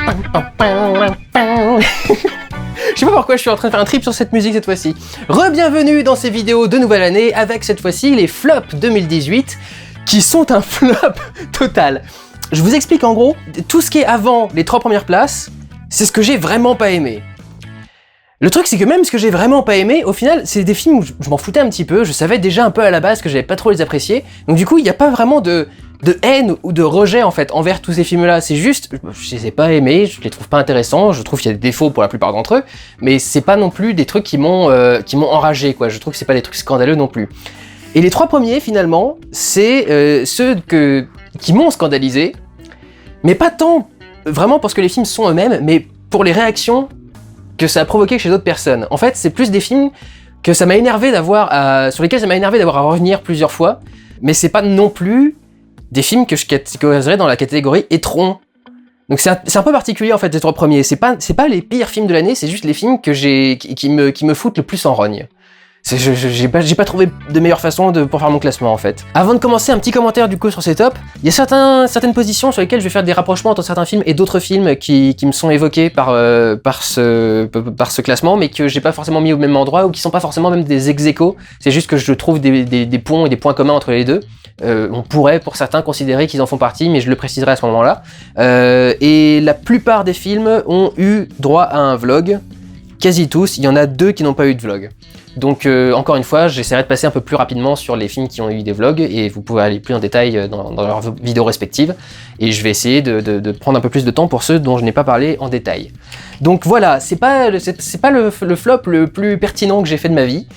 Je sais pas pourquoi je suis en train de faire un trip sur cette musique cette fois-ci. Re-bienvenue dans ces vidéos de nouvelle année avec cette fois-ci les flops 2018 qui sont un flop total. Je vous explique en gros, tout ce qui est avant les 3 premières places, c'est ce que j'ai vraiment pas aimé. Le truc c'est que même ce que j'ai vraiment pas aimé, au final c'est des films où je m'en foutais un petit peu, je savais déjà un peu à la base que j'allais pas trop les apprécier, donc du coup il n'y a pas vraiment de haine ou de rejet en fait envers tous ces films-là, c'est juste, je les ai pas aimés, je les trouve pas intéressants, je trouve qu'il y a des défauts pour la plupart d'entre eux, mais c'est pas non plus des trucs qui m'ont enragé quoi, je trouve que c'est pas des trucs scandaleux non plus. Et les 3 premiers finalement, c'est ceux qui m'ont scandalisé, mais pas tant vraiment parce que les films sont eux-mêmes, mais pour les réactions que ça a provoqué chez d'autres personnes. En fait, c'est plus des films que ça m'a énervé d'avoir sur lesquels ça m'a énervé d'avoir à revenir plusieurs fois, mais c'est pas non plus des films que je catégoriserais dans la catégorie étron. Donc c'est un peu particulier en fait les 3 premiers. C'est pas les pires films de l'année, c'est juste les films que qui me foutent le plus en rogne. J'ai pas trouvé de meilleure façon pour faire mon classement en fait. Avant de commencer, un petit commentaire du coup sur ces tops. Il y a certaines positions sur lesquelles je vais faire des rapprochements entre certains films et d'autres films qui me sont évoqués par ce classement, mais que j'ai pas forcément mis au même endroit ou qui sont pas forcément même des ex-aequo. C'est juste que je trouve des ponts et des points communs entre les deux. On pourrait pour certains considérer qu'ils en font partie, mais je le préciserai à ce moment-là. Et la plupart des films ont eu droit à un vlog. Quasi tous, il y en a 2 qui n'ont pas eu de vlog. Donc encore une fois, j'essaierai de passer un peu plus rapidement sur les films qui ont eu des vlogs et vous pouvez aller plus en détail dans leurs vidéos respectives. Et je vais essayer de prendre un peu plus de temps pour ceux dont je n'ai pas parlé en détail. Donc voilà, c'est pas le flop le plus pertinent que j'ai fait de ma vie,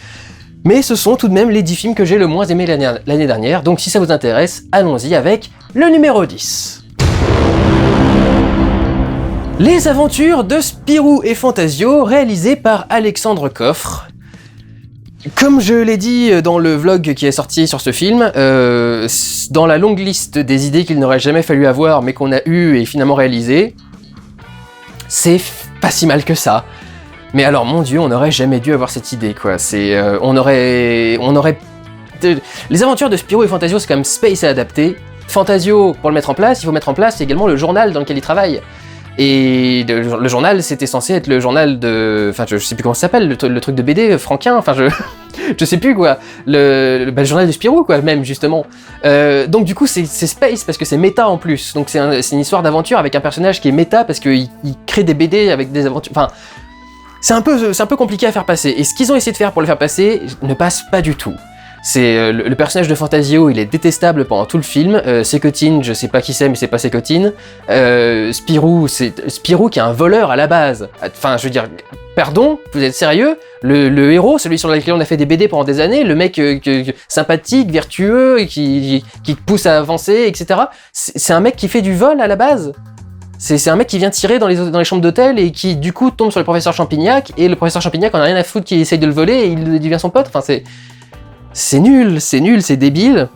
mais ce sont tout de même les 10 films que j'ai le moins aimé l'année dernière. Donc si ça vous intéresse, allons-y avec le numéro 10. Les aventures de Spirou et Fantasio, réalisées par Alexandre Coffre. Comme je l'ai dit dans le vlog qui est sorti sur ce film, dans la longue liste des idées qu'il n'aurait jamais fallu avoir mais qu'on a eu et finalement réalisées, c'est pas si mal que ça. Mais alors mon dieu, on n'aurait jamais dû avoir cette idée quoi. On aurait... Les aventures de Spirou et Fantasio, c'est quand même space à adapter. Fantasio, pour le mettre en place, il faut mettre en place également le journal dans lequel il travaille. Et le journal, c'était censé être le journal de... Enfin, je sais plus comment ça s'appelle, le truc de BD franquin, enfin, je sais plus, quoi. Le journal de Spirou, quoi, même, justement. Donc, du coup, c'est space, parce que c'est méta, en plus. Donc, c'est une histoire d'aventure avec un personnage qui est méta, parce qu'il crée des BD avec des aventures... Enfin, c'est un peu compliqué à faire passer. Et ce qu'ils ont essayé de faire pour le faire passer ne passe pas du tout. C'est le personnage de Fantasio, il est détestable pendant tout le film. Sécotine, je sais pas qui c'est, mais c'est pas Sécotine. Spirou, c'est Spirou qui est un voleur à la base. Enfin, je veux dire, pardon, vous êtes sérieux ? Le héros, celui sur lequel on a fait des BD pendant des années, le mec sympathique, vertueux, qui pousse à avancer, etc. C'est un mec qui fait du vol à la base. C'est un mec qui vient tirer dans les chambres d'hôtel et qui du coup tombe sur le professeur Champignac, et le professeur Champignac en a rien à foutre, qui essaye de le voler et il devient son pote. Enfin, c'est nul, c'est débile.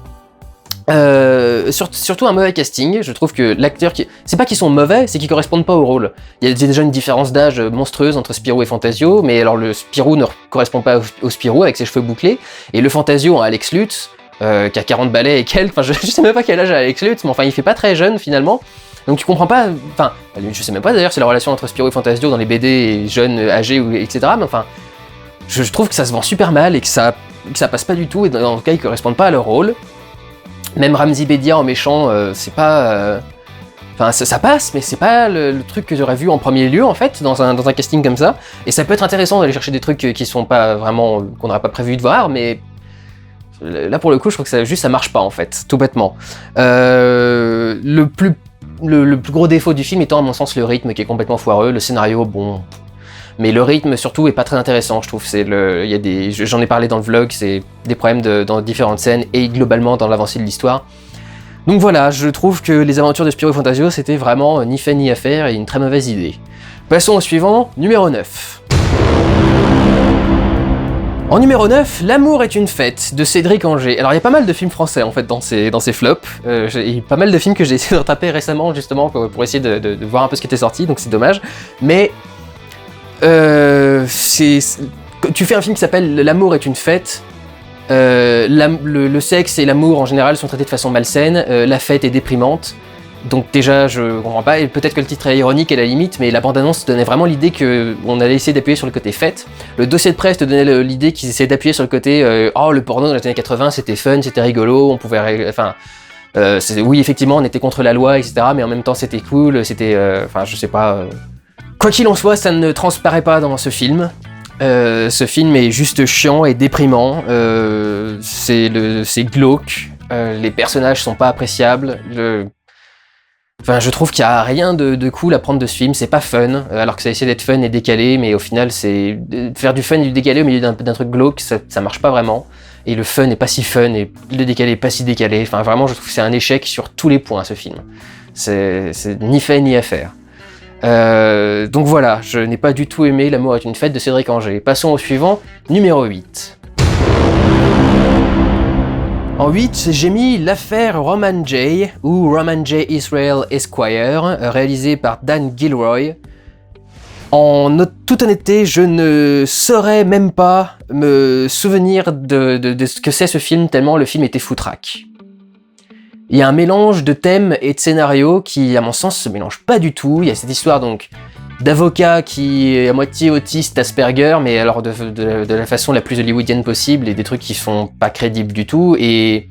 Surtout un mauvais casting. Je trouve que l'acteur c'est pas qu'ils sont mauvais, c'est qu'ils correspondent pas au rôle. Il y a déjà une différence d'âge monstrueuse entre Spirou et Fantasio, mais alors le Spirou ne correspond pas au Spirou avec ses cheveux bouclés, et le Fantasio a Alex Lutz, qui a 40 balais et quelques, enfin je sais même pas quel âge a Alex Lutz, mais enfin il fait pas très jeune finalement. Donc tu comprends pas, enfin je sais même pas d'ailleurs c'est la relation entre Spirou et Fantasio dans les BD jeunes, âgés, etc. Mais enfin, je trouve que ça se vend super mal et que ça passe pas du tout, et dans le cas ils correspondent pas à leur rôle. Même Ramzy Bedia en méchant, c'est pas... Enfin, ça passe, mais c'est pas le truc que j'aurais vu en premier lieu, en fait, dans un casting comme ça. Et ça peut être intéressant d'aller chercher des trucs qui sont pas vraiment... qu'on n'aurait pas prévu de voir, mais... Là, pour le coup, je trouve que ça marche pas, en fait, tout bêtement. Le plus gros défaut du film étant, à mon sens, le rythme qui est complètement foireux. Le scénario, bon... Mais le rythme, surtout, est pas très intéressant, je trouve. J'en ai parlé dans le vlog, c'est des problèmes dans différentes scènes et globalement dans l'avancée de l'histoire. Donc voilà, je trouve que les aventures de Spirou et Fantasio, c'était vraiment ni fait ni à faire et une très mauvaise idée. Passons au suivant, numéro 9. En numéro 9, L'amour est une fête, de Cédric Angers. Alors il y a pas mal de films français en fait dans ces flops. Il y a pas mal de films que j'ai essayé de retaper récemment justement pour essayer de voir un peu ce qui était sorti, donc c'est dommage. Mais... tu fais un film qui s'appelle L'amour est une fête, le sexe et l'amour en général sont traités de façon malsaine, la fête est déprimante, Donc déjà, je comprends pas, et peut-être que le titre est ironique à la limite, mais la bande-annonce donnait vraiment l'idée qu'on allait essayer d'appuyer sur le côté fête. Le dossier de presse te donnait l'idée qu'ils essayaient d'appuyer sur le côté oh, le porno dans les années 80, c'était fun, c'était rigolo, on pouvait... Enfin, oui, effectivement, on était contre la loi, etc., mais en même temps, c'était cool, c'était... Enfin, je sais pas... Quoi qu'il en soit, ça ne transparaît pas dans ce film. Ce film est juste chiant et déprimant, c'est glauque, les personnages sont pas appréciables, Enfin, je trouve qu'il y a rien de cool à prendre de ce film, c'est pas fun, alors que ça essaie d'être fun et décalé, mais au final, c'est faire du fun et du décalé au milieu d'un truc glauque, ça marche pas vraiment. Et le fun est pas si fun, et le décalé est pas si décalé. Enfin, vraiment, je trouve que c'est un échec sur tous les points, ce film. C'est ni fait ni à faire. Donc voilà, je n'ai pas du tout aimé L'amour est une fête de Cédric Angers. Passons au suivant, numéro 8. En 8, j'ai mis L'affaire Roman J, ou Roman J. Israel Esquire, réalisé par Dan Gilroy. En toute honnêteté, je ne saurais même pas me souvenir de ce que c'est ce film, tellement le film était foutraque. Il y a un mélange de thèmes et de scénarios qui, à mon sens, se mélange pas du tout. Il y a cette histoire donc d'avocat qui est à moitié autiste, Asperger, mais alors de la façon la plus hollywoodienne possible, et des trucs qui sont pas crédibles du tout, et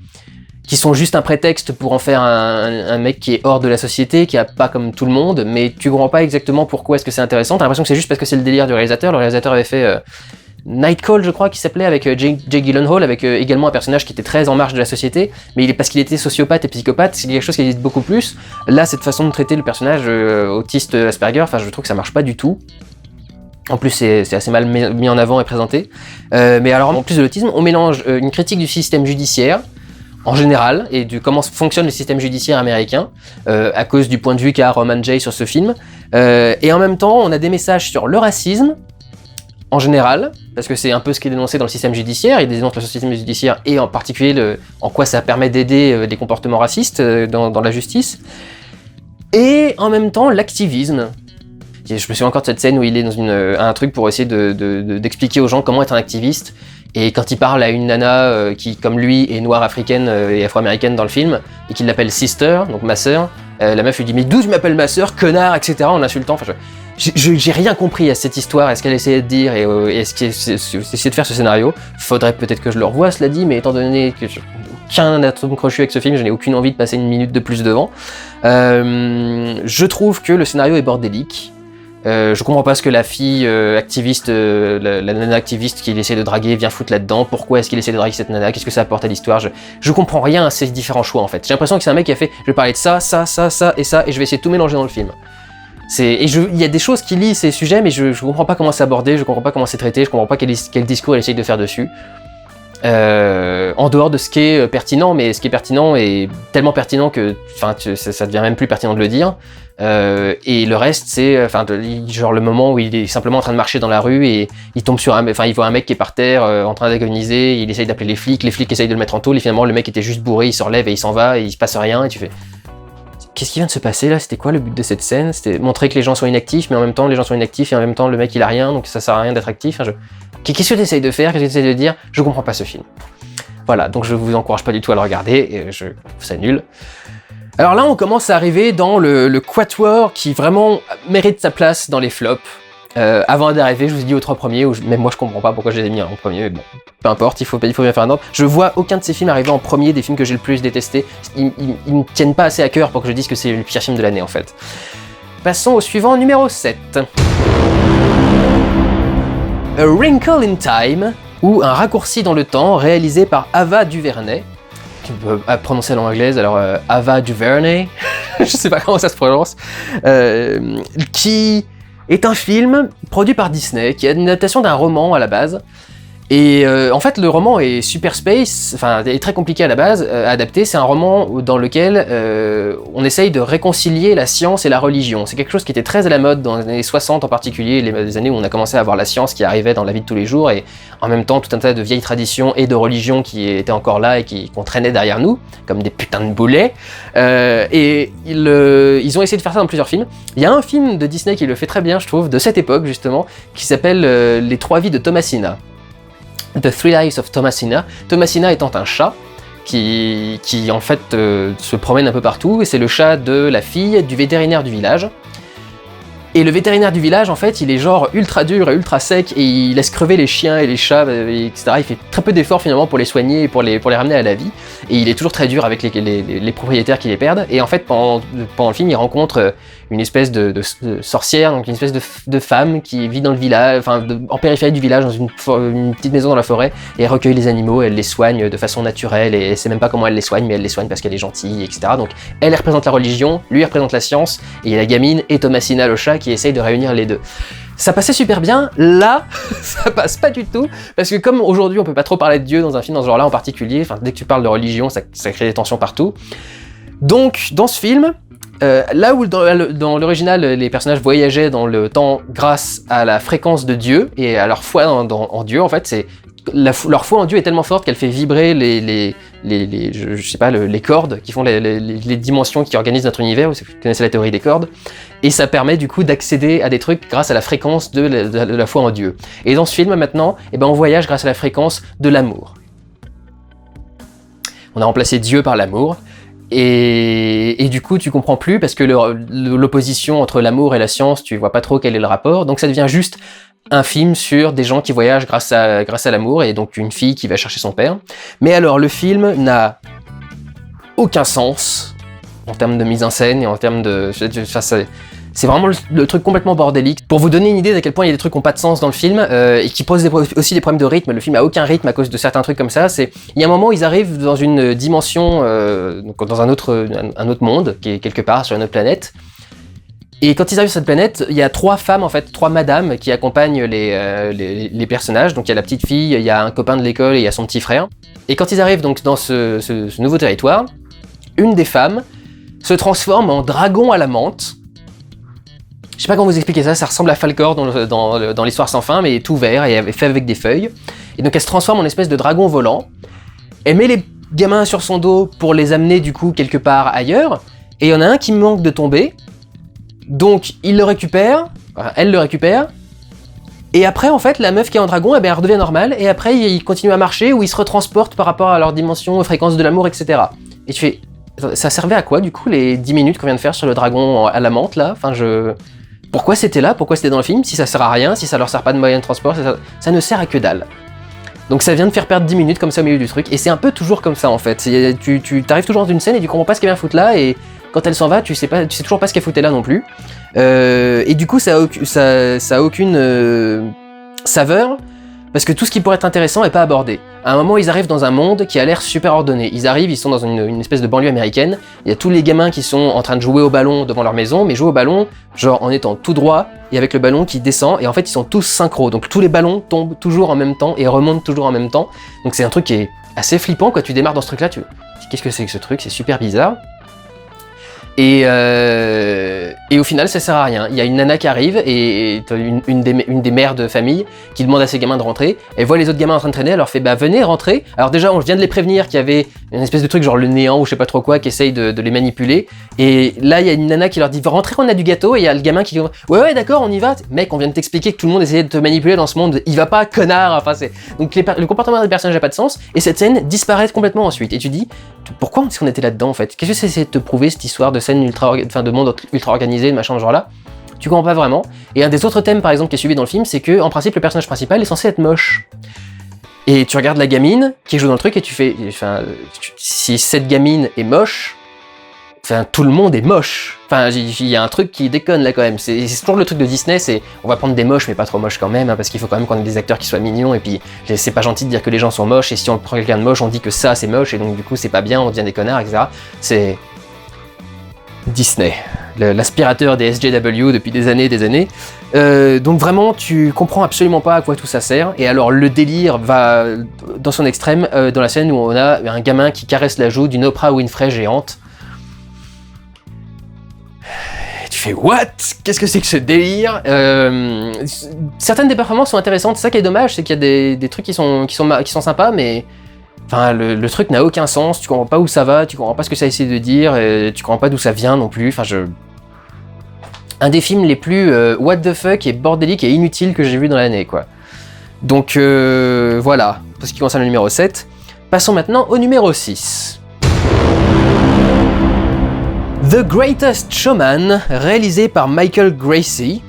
qui sont juste un prétexte pour en faire un mec qui est hors de la société, qui a pas comme tout le monde, mais tu comprends pas exactement pourquoi est-ce que c'est intéressant. T'as l'impression que c'est juste parce que c'est le délire du réalisateur. Le réalisateur avait fait Nightcall, je crois, qui s'appelait, avec Jake Gyllenhaal, avec également un personnage qui était très en marge de la société, mais parce qu'il était sociopathe et psychopathe, c'est quelque chose qui existe beaucoup plus. Là, cette façon de traiter le personnage autiste Asperger, enfin, je trouve que ça marche pas du tout. En plus, c'est assez mal mis en avant et présenté. Mais alors, en plus de l'autisme, on mélange une critique du système judiciaire, en général, et du comment fonctionne le système judiciaire américain, à cause du point de vue qu'a Roman J sur ce film. Et en même temps, on a des messages sur le racisme, en général, parce que c'est un peu ce qui est dénoncé dans le système judiciaire, il dénonce le système judiciaire et en particulier en quoi ça permet d'aider des comportements racistes dans la justice. Et en même temps, l'activisme. Je me souviens encore de cette scène où il est dans un truc pour essayer d'expliquer aux gens comment être un activiste. Et quand il parle à une nana qui, comme lui, est noire africaine et afro-américaine dans le film, et qu'il l'appelle sister, donc ma sœur, la meuf lui dit « Mais d'où tu m'appelles ma sœur, connard ?» etc. en l'insultant. Enfin, j'ai rien compris à cette histoire, à ce qu'elle essayait de dire, et est-ce qu'elle essayait de faire ce scénario. Faudrait peut-être que je le revoie, cela dit, mais étant donné que j'ai aucun atome crochu avec ce film, je n'ai aucune envie de passer une minute de plus devant. Je trouve que le scénario est bordélique. Je comprends pas ce que la fille activiste, la nana activiste qu'il essaie de draguer vient foutre là-dedans. Pourquoi est-ce qu'il essaie de draguer cette nana? Qu'est-ce que ça apporte à l'histoire? Je comprends rien à ces différents choix en fait. J'ai l'impression que c'est un mec qui a fait je vais parler de ça, ça, ça, ça et ça, et je vais essayer de tout mélanger dans le film. Il y a des choses qui lient ces sujets, mais je comprends pas comment c'est abordé, je comprends pas comment c'est traité, je comprends pas quel discours elle essaye de faire dessus. En dehors de ce qui est pertinent, mais ce qui est pertinent est tellement pertinent que ça devient même plus pertinent de le dire. Et le reste, c'est genre le moment où il est simplement en train de marcher dans la rue et il tombe sur il voit un mec qui est par terre en train d'agoniser, il essaye d'appeler les flics essayent de le mettre en tôle et finalement le mec était juste bourré, il se relève et il s'en va et il se passe rien et tu fais qu'est-ce qui vient de se passer là? C'était quoi le but de cette scène? C'était montrer que les gens sont inactifs, mais en même temps les gens sont inactifs et en même temps le mec il a rien, donc ça sert à rien d'être actif. Qu'est-ce que tu essayes de faire? Qu'est-ce que tu essayes de dire? Je comprends pas ce film. Voilà, donc je vous encourage pas du tout à le regarder, c'est nul. Alors là, on commence à arriver dans le quatuor qui vraiment mérite sa place dans les flops. Avant d'arriver, je vous ai dit aux 3 premiers, même moi je comprends pas pourquoi je les ai mis en premier, mais bon, peu importe, il faut bien faire un ordre. Je vois aucun de ces films arriver en premier des films que j'ai le plus détestés. Ils me tiennent pas assez à cœur pour que je dise que c'est le pire film de l'année en fait. Passons au suivant, numéro 7. A Wrinkle in Time, ou Un raccourci dans le temps, réalisé par Ava DuVernay. Qui peut prononcer à l'anglaise, alors Ava DuVernay, je sais pas comment ça se prononce, qui est un film produit par Disney, qui est une adaptation d'un roman à la base. Et en fait, le roman est super space, est très compliqué à la base à adapter. C'est un roman dans lequel on essaye de réconcilier la science et la religion. C'est quelque chose qui était très à la mode dans les années 60 en particulier, les années où on a commencé à voir la science qui arrivait dans la vie de tous les jours, et en même temps tout un tas de vieilles traditions et de religions qui étaient encore là et qu'on traînait derrière nous, comme des putains de boulets. Et ils ont essayé de faire ça dans plusieurs films. Il y a un film de Disney qui le fait très bien, je trouve, de cette époque justement, qui s'appelle Les 3 vies de Thomasina. The Three Lives of Thomasina. Thomasina étant un chat qui en fait se promène un peu partout, et c'est le chat de la fille du vétérinaire du village. Et le vétérinaire du village, en fait, il est genre ultra dur et ultra sec, et il laisse crever les chiens et les chats, etc. Il fait très peu d'efforts finalement pour les soigner et pour les ramener à la vie. Et il est toujours très dur avec les propriétaires qui les perdent. Et en fait, pendant le film, il rencontre une espèce de sorcière, donc une espèce de femme qui vit dans le village, enfin en périphérie du village, dans une petite maison dans la forêt, et elle recueille les animaux, elle les soigne de façon naturelle, et elle sait même pas comment elle les soigne, mais elle les soigne parce qu'elle est gentille, etc. Donc elle représente la religion, lui il représente la science, et il y a la gamine et Thomasina le chat qui essaye de réunir les deux. Ça passait super bien, là, ça passe pas du tout, parce que comme aujourd'hui on peut pas trop parler de Dieu dans un film dans ce genre-là en particulier, enfin dès que tu parles de religion, ça crée des tensions partout. Donc dans ce film, là où dans l'original les personnages voyageaient dans le temps grâce à la fréquence de Dieu et à leur foi en Dieu, en fait c'est leur foi en Dieu est tellement forte qu'elle fait vibrer les cordes qui font les dimensions qui organisent notre univers. Vous connaissez la théorie des cordes, et ça permet du coup d'accéder à des trucs grâce à la fréquence de la foi en Dieu. Et dans ce film maintenant, on voyage grâce à la fréquence de l'amour. On a remplacé Dieu par l'amour. Et du coup, tu comprends plus parce que l'opposition entre l'amour et la science, tu vois pas trop quel est le rapport. Donc ça devient juste un film sur des gens qui voyagent grâce à l'amour, et donc une fille qui va chercher son père. Mais alors, le film n'a aucun sens en termes de mise en scène et en termes de... C'est vraiment le truc complètement bordélique. Pour vous donner une idée d'à quel point il y a des trucs qui n'ont pas de sens dans le film, et qui posent aussi des problèmes de rythme, le film a aucun rythme à cause de certains trucs comme ça. Il y a un moment où ils arrivent dans une dimension, donc dans un autre monde, qui est quelque part sur une autre planète. Et quand ils arrivent sur cette planète, il y a 3 femmes, en fait, 3 madames qui accompagnent les personnages. Donc il y a la petite fille, il y a un copain de l'école et il y a son petit frère. Et quand ils arrivent donc dans ce nouveau territoire, une des femmes se transforme en dragon à la menthe. Je sais pas comment vous expliquer ça ressemble à Falkor dans l'Histoire sans fin, mais tout vert et fait avec des feuilles. Et donc elle se transforme en espèce de dragon volant. Elle met les gamins sur son dos pour les amener du coup quelque part ailleurs. Et il y en a un qui manque de tomber. Donc il le récupère, elle le récupère. Et après en fait la meuf qui est en dragon, elle redevient normale. Et après il continue à marcher ou il se retransporte par rapport à leur dimension, fréquence de l'amour, etc. Et tu fais... Ça servait à quoi du coup les 10 minutes qu'on vient de faire sur le dragon à la menthe là? Pourquoi c'était là? Pourquoi c'était dans le film? Si ça sert à rien, si ça leur sert pas de moyen de transport, ça ne sert à que dalle. Donc ça vient de faire perdre 10 minutes comme ça au milieu du truc, et c'est un peu toujours comme ça en fait. Tu t'arrives toujours dans une scène et tu comprends pas ce qu'elle vient foutre là, et quand elle s'en va, tu sais toujours pas ce qu'elle foutait là non plus. Et du coup ça a aucune saveur, parce que tout ce qui pourrait être intéressant est pas abordé. À un moment, ils arrivent dans un monde qui a l'air super ordonné. Ils sont dans une espèce de banlieue américaine. Il y a tous les gamins qui sont en train de jouer au ballon devant leur maison, mais jouer au ballon, genre en étant tout droit, et avec le ballon qui descend, et en fait ils sont tous synchro. Donc tous les ballons tombent toujours en même temps, et remontent toujours en même temps. Donc c'est un truc qui est assez flippant, quand tu démarres dans ce truc-là, tu dis qu'est-ce que c'est que ce truc? C'est super bizarre. Et au final, ça sert à rien. Il y a une nana qui arrive, et une des mères de famille qui demande à ses gamins de rentrer. Elle voit les autres gamins en train de traîner, elle leur fait bah venez rentrer. Alors déjà, on vient de les prévenir qu'il y avait une espèce de truc genre le néant ou je sais pas trop quoi qui essaye de les manipuler. Et là, il y a une nana qui leur dit rentrez, on a du gâteau. Et il y a le gamin qui dit ouais d'accord, on y va. Mec, on vient de t'expliquer que tout le monde essayait de te manipuler dans ce monde. Il va pas, connard. Enfin donc le comportement des personnages n'a pas de sens. Et cette scène disparaît complètement ensuite. Et tu dis pourquoi est-ce qu'on était là-dedans en fait? Qu'est-ce que c'est de te prouver cette histoire de scène de monde ultra organisé, de machin, genre là, tu comprends pas vraiment. Et un des autres thèmes par exemple qui est suivi dans le film, c'est que en principe le personnage principal est censé être moche. Et tu regardes la gamine qui joue dans le truc et tu fais, si cette gamine est moche, tout le monde est moche. Il y a un truc qui déconne là quand même. C'est toujours le truc de Disney, c'est on va prendre des moches mais pas trop moches quand même, hein, parce qu'il faut quand même qu'on ait des acteurs qui soient mignons, et puis c'est pas gentil de dire que les gens sont moches, et si on prend quelqu'un de moche, on dit que ça c'est moche, et donc du coup c'est pas bien, on devient des connards, etc. C'est Disney, l'aspirateur des SJW depuis des années et des années. Donc vraiment, tu comprends absolument pas à quoi tout ça sert. Et alors le délire va dans son extrême dans la scène où on a un gamin qui caresse la joue d'une Oprah Winfrey géante. Et tu fais what? Qu'est-ce que c'est que ce délire? Certaines des performances sont intéressantes. C'est ça qui est dommage, c'est qu'il y a des trucs qui sont sympas, mais le truc n'a aucun sens, tu comprends pas où ça va, tu comprends pas ce que ça essaie de dire, et tu comprends pas d'où ça vient non plus. Un des films les plus what the fuck et bordélique et inutile que j'ai vu dans l'année, quoi. Donc voilà, pour ce qui concerne le numéro 7. Passons maintenant au numéro 6. The Greatest Showman, réalisé par Michael Gracey.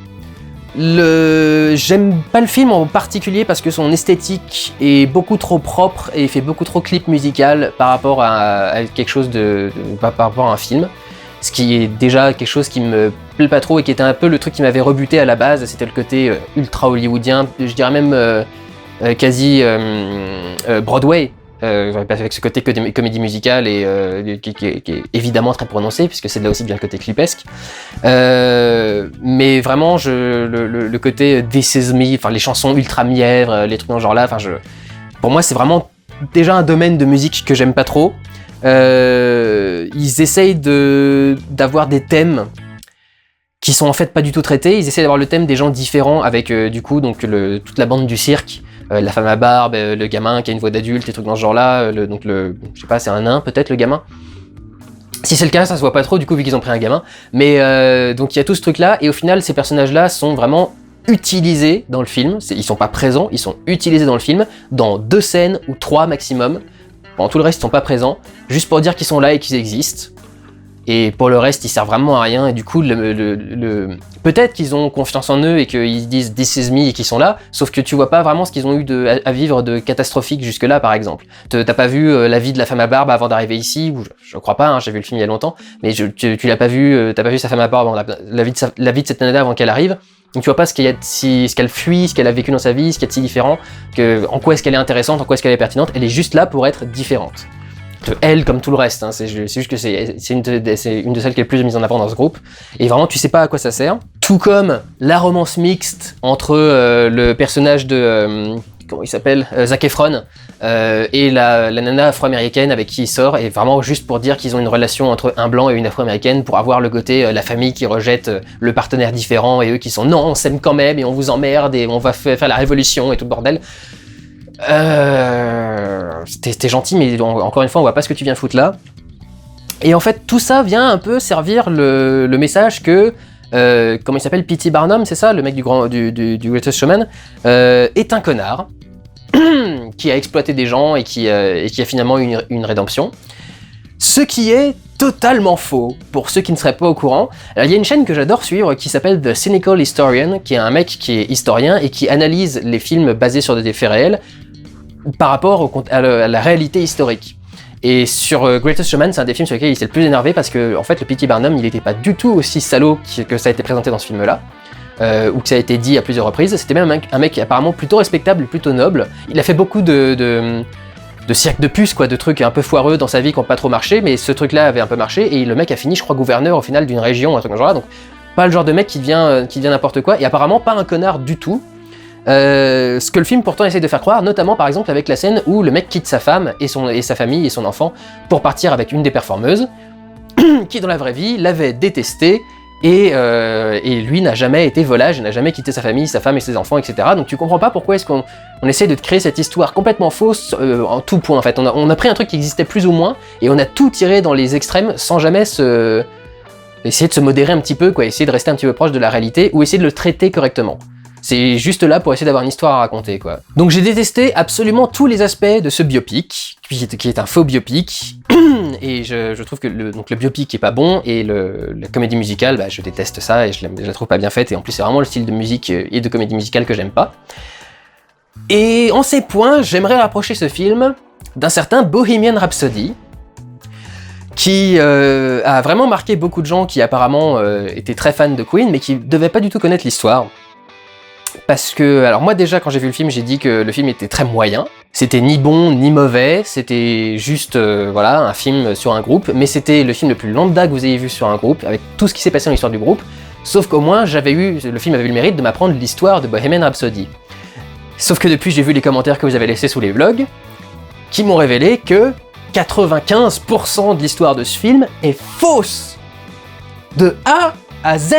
J'aime pas le film en particulier parce que son esthétique est beaucoup trop propre et il fait beaucoup trop clip musical par rapport à quelque chose par rapport à un film. Ce qui est déjà quelque chose qui me plaît pas trop et qui était un peu le truc qui m'avait rebuté à la base, c'était le côté ultra hollywoodien, je dirais même quasi Broadway. Avec ce côté comédie musicale et qui est évidemment très prononcé puisque c'est là aussi bien le côté clipesque, mais vraiment le côté This Is Me, enfin les chansons ultra mièvres, les trucs dans ce genre là, pour moi c'est vraiment déjà un domaine de musique que j'aime pas trop. Ils essayent d'avoir des thèmes qui sont en fait pas du tout traités, ils essayent d'avoir le thème des gens différents avec du coup donc toute la bande du cirque. La femme à barbe, le gamin qui a une voix d'adulte, des trucs dans ce genre-là, je sais pas, c'est un nain peut-être le gamin. Si c'est le cas, ça se voit pas trop du coup vu qu'ils ont pris un gamin. Mais donc il y a tout ce truc-là, et au final ces personnages-là sont vraiment utilisés dans le film. Ils sont pas présents, ils sont utilisés dans le film, dans 2 scènes ou 3 maximum. Bon, tout le reste ils sont pas présents, juste pour dire qu'ils sont là et qu'ils existent. Et pour le reste, ils servent vraiment à rien. Et du coup, peut-être qu'ils ont confiance en eux et qu'ils disent This is me et qu'ils sont là, sauf que tu vois pas vraiment ce qu'ils ont eu à vivre de catastrophique jusque-là, par exemple. T'as pas vu la vie de la femme à barbe avant d'arriver ici, ou je crois pas, hein, j'ai vu le film il y a longtemps, mais tu l'as pas vu, t'as pas vu sa femme à barbe avant la vie de cette nana avant qu'elle arrive. Donc tu vois pas ce qu'elle fuit, ce qu'elle a vécu dans sa vie, ce qu'il y a de si différent, en quoi est-ce qu'elle est intéressante, en quoi est-ce qu'elle est pertinente. Elle est juste là pour être différente. Elle comme tout le reste, hein, c'est juste que c'est une de celles qui est le plus mise en avant dans ce groupe, et vraiment tu sais pas à quoi ça sert. Tout comme la romance mixte entre le personnage de comment il s'appelle, Zac Efron, et la nana afro-américaine avec qui il sort, et vraiment juste pour dire qu'ils ont une relation entre un blanc et une afro-américaine, pour avoir le côté la famille qui rejette le partenaire différent, et eux qui sont non on s'aime quand même et on vous emmerde et on va faire la révolution et tout le bordel. T'es gentil, mais encore une fois, on voit pas ce que tu viens foutre là. Et en fait, tout ça vient un peu servir le message que, comment il s'appelle, P.T. Barnum, c'est ça, le mec du Greatest Showman, est un connard qui a exploité des gens et qui a finalement eu une rédemption. Ce qui est totalement faux, pour ceux qui ne seraient pas au courant. Alors, il y a une chaîne que j'adore suivre qui s'appelle The Cynical Historian, qui est un mec qui est historien et qui analyse les films basés sur des faits réels par rapport à la réalité historique. Et sur Greatest Showman, c'est un des films sur lesquels il s'est le plus énervé parce que en fait, le P.T. Barnum, il n'était pas du tout aussi salaud que ça a été présenté dans ce film-là, ou que ça a été dit à plusieurs reprises. C'était même un mec apparemment plutôt respectable, plutôt noble. Il a fait beaucoup de cirque de puces, quoi, de trucs un peu foireux dans sa vie qui n'ont pas trop marché, mais ce truc-là avait un peu marché, et le mec a fini, je crois, gouverneur au final d'une région, un truc genre là, donc pas le genre de mec qui devient n'importe quoi, et apparemment pas un connard du tout. Ce que le film pourtant essaie de faire croire, notamment par exemple avec la scène où le mec quitte sa femme et sa famille et son enfant pour partir avec une des performeuses, qui dans la vraie vie l'avait détesté, et lui n'a jamais été volage, n'a jamais quitté sa famille, sa femme et ses enfants, etc. Donc tu comprends pas pourquoi est-ce qu'on essaie de te créer cette histoire complètement fausse en tout point en fait. On a pris un truc qui existait plus ou moins, et on a tout tiré dans les extrêmes sans jamais essayer de se modérer un petit peu, quoi, essayer de rester un petit peu proche de la réalité, ou essayer de le traiter correctement. C'est juste là pour essayer d'avoir une histoire à raconter, quoi. Donc j'ai détesté absolument tous les aspects de ce biopic, qui est un faux biopic, et je trouve que le biopic est pas bon, et la comédie musicale, je déteste ça, et je la trouve pas bien faite, et en plus c'est vraiment le style de musique et de comédie musicale que j'aime pas. Et en ces points, j'aimerais rapprocher ce film d'un certain Bohemian Rhapsody, qui a vraiment marqué beaucoup de gens qui apparemment étaient très fans de Queen, mais qui devaient pas du tout connaître l'histoire. Parce que, alors moi déjà quand j'ai vu le film, j'ai dit que le film était très moyen. C'était ni bon ni mauvais, c'était juste voilà, un film sur un groupe, mais c'était le film le plus lambda que vous ayez vu sur un groupe, avec tout ce qui s'est passé dans l'histoire du groupe, sauf qu'au moins le film avait eu le mérite de m'apprendre l'histoire de Bohemian Rhapsody. Sauf que depuis j'ai vu les commentaires que vous avez laissés sous les vlogs, qui m'ont révélé que 95% de l'histoire de ce film est fausse. De A à Z.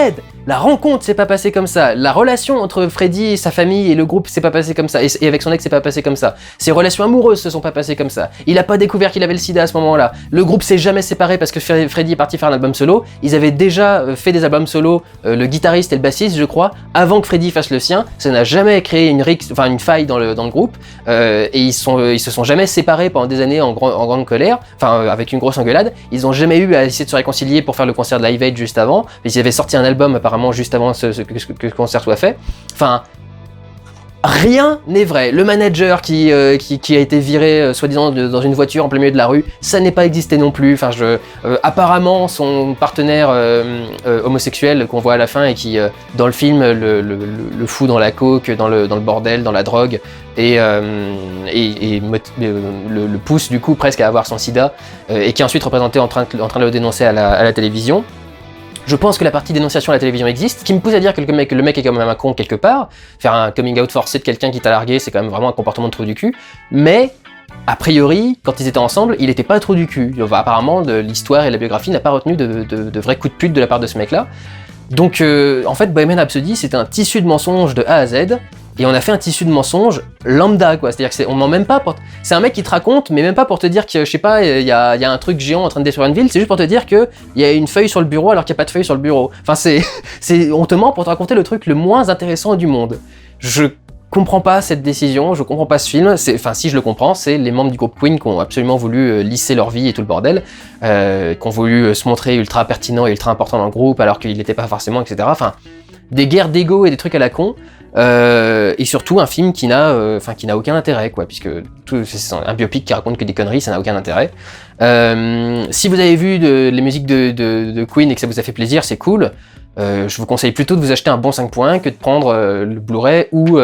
La rencontre s'est pas passée comme ça. La relation entre Freddy et sa famille et le groupe s'est pas passée comme ça. Et avec son ex, c'est pas passé comme ça. Ses relations amoureuses se sont pas passées comme ça. Il a pas découvert qu'il avait le sida à ce moment-là. Le groupe s'est jamais séparé parce que Freddy est parti faire un album solo. Ils avaient déjà fait des albums solo, le guitariste et le bassiste, je crois, avant que Freddy fasse le sien. Ça n'a jamais créé une faille dans le groupe. Et ils se sont jamais séparés pendant des années en grande colère, avec une grosse engueulade. Ils ont jamais eu à essayer de se réconcilier pour faire le concert de Live Aid juste avant. Ils avaient sorti un album apparemment juste avant que le concert soit fait. Enfin, rien n'est vrai. Le manager qui a été viré soi-disant dans une voiture en plein milieu de la rue, ça n'est pas existé non plus. Enfin, apparemment, son partenaire homosexuel qu'on voit à la fin et qui, dans le film, le fout dans la coke, dans le bordel, dans la drogue, et le pousse du coup presque à avoir son sida, et qui est ensuite représenté en train de le dénoncer à la télévision. Je pense que la partie dénonciation à la télévision existe, ce qui me pousse à dire que le mec est quand même un con quelque part. Faire un coming out forcé de quelqu'un qui t'a largué, c'est quand même vraiment un comportement de trou du cul. Mais, a priori, quand ils étaient ensemble, il était pas trou du cul. Enfin, apparemment, l'histoire et la biographie n'a pas retenu de vrais coups de pute de la part de ce mec-là. Donc, en fait, Bohemian Rhapsody, c'est un tissu de mensonges de A à Z. Et on a fait un tissu de mensonges lambda, quoi. C'est-à-dire que on ment même pas pour... C'est un mec qui te raconte, mais même pas pour te dire que, je sais pas, il y a un truc géant en train de détruire une ville, c'est juste pour te dire que il y a une feuille sur le bureau alors qu'il n'y a pas de feuille sur le bureau. Enfin, on te ment pour te raconter le truc le moins intéressant du monde. Je comprends pas cette décision, je comprends pas ce film. Enfin, si je le comprends, c'est les membres du groupe Queen qui ont absolument voulu lisser leur vie et tout le bordel, qui ont voulu se montrer ultra pertinent et ultra important dans le groupe alors qu'il n'était pas forcément, etc. Enfin, des guerres d'ego et des trucs à la con. Et surtout un film qui n'a aucun intérêt, quoi, puisque c'est un biopic qui raconte que des conneries, ça n'a aucun intérêt. Si vous avez vu les musiques de Queen et que ça vous a fait plaisir, c'est cool. Je vous conseille plutôt de vous acheter un bon 5.1 que de prendre le Blu-ray ou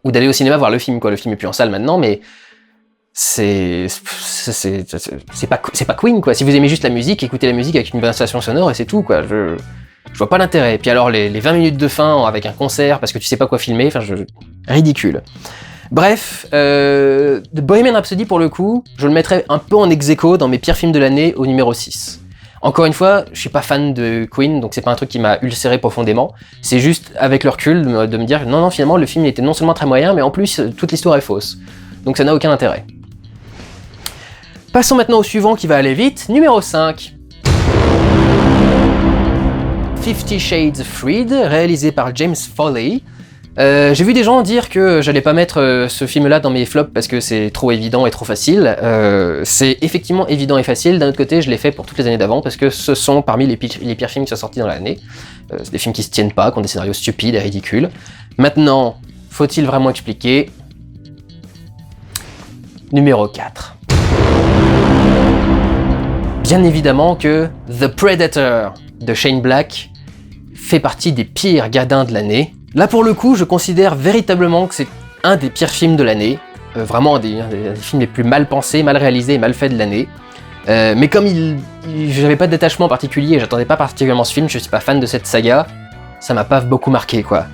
d'aller au cinéma voir le film, quoi. Le film est plus en salle maintenant, mais c'est pas Queen, quoi. Si vous aimez juste la musique, écoutez la musique avec une bonne installation sonore et c'est tout, quoi. Je vois pas l'intérêt. Et puis alors les 20 minutes de fin avec un concert parce que tu sais pas quoi filmer, enfin ridicule. Bref, Bohemian Rhapsody pour le coup, je le mettrais un peu en ex-aequo dans mes pires films de l'année au numéro 6. Encore une fois, je suis pas fan de Queen, donc c'est pas un truc qui m'a ulcéré profondément. C'est juste avec le recul de me dire non, finalement le film était non seulement très moyen, mais en plus toute l'histoire est fausse. Donc ça n'a aucun intérêt. Passons maintenant au suivant qui va aller vite, numéro 5. 50 Shades of Freed, réalisé par James Foley. J'ai vu des gens dire que j'allais pas mettre ce film-là dans mes flops parce que c'est trop évident et trop facile. C'est effectivement évident et facile. D'un autre côté, je l'ai fait pour toutes les années d'avant parce que ce sont parmi les pires films qui sont sortis dans l'année. C'est des films qui se tiennent pas, qui ont des scénarios stupides et ridicules. Maintenant, faut-il vraiment expliquer ? Numéro 4. Bien évidemment que The Predator de Shane Black fait partie des pires gadins de l'année. Là pour le coup, je considère véritablement que c'est un des pires films de l'année, vraiment un des films les plus mal pensés, mal réalisés et mal faits de l'année. Mais comme j'avais pas d'attachement particulier, j'attendais pas particulièrement ce film, je suis pas fan de cette saga, ça m'a pas beaucoup marqué, quoi.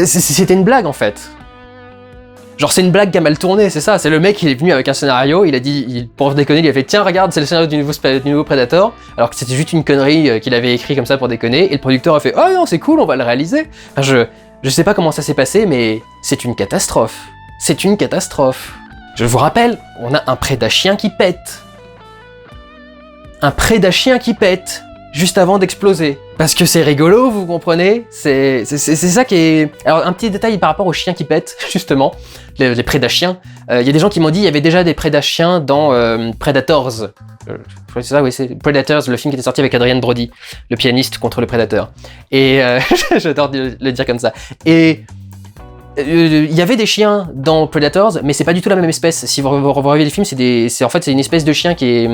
C'était une blague en fait. Genre c'est une blague qui a mal tourné, c'est ça, c'est le mec qui est venu avec un scénario, il a dit, pour déconner, il a fait tiens regarde c'est le scénario du nouveau Predator, alors que c'était juste une connerie qu'il avait écrit comme ça pour déconner, et le producteur a fait oh non c'est cool on va le réaliser. Enfin, je sais pas comment ça s'est passé mais c'est une catastrophe. C'est une catastrophe. Je vous rappelle, on a un prédachien qui pète. Un prédachien qui pète. Juste avant d'exploser. Parce que c'est rigolo, vous comprenez ? C'est ça qui est... Alors, un petit détail par rapport aux chiens qui pètent, justement, les prédachiens. Il y a des gens qui m'ont dit qu'il y avait déjà des prédachiens dans Predators. C'est ça, oui, c'est Predators, le film qui était sorti avec Adrien Brody, le pianiste contre le prédateur. Et j'adore le dire comme ça. Et... il y avait des chiens dans Predators, mais c'est pas du tout la même espèce. Si vous revoyez le film, c'est une espèce de chien qui est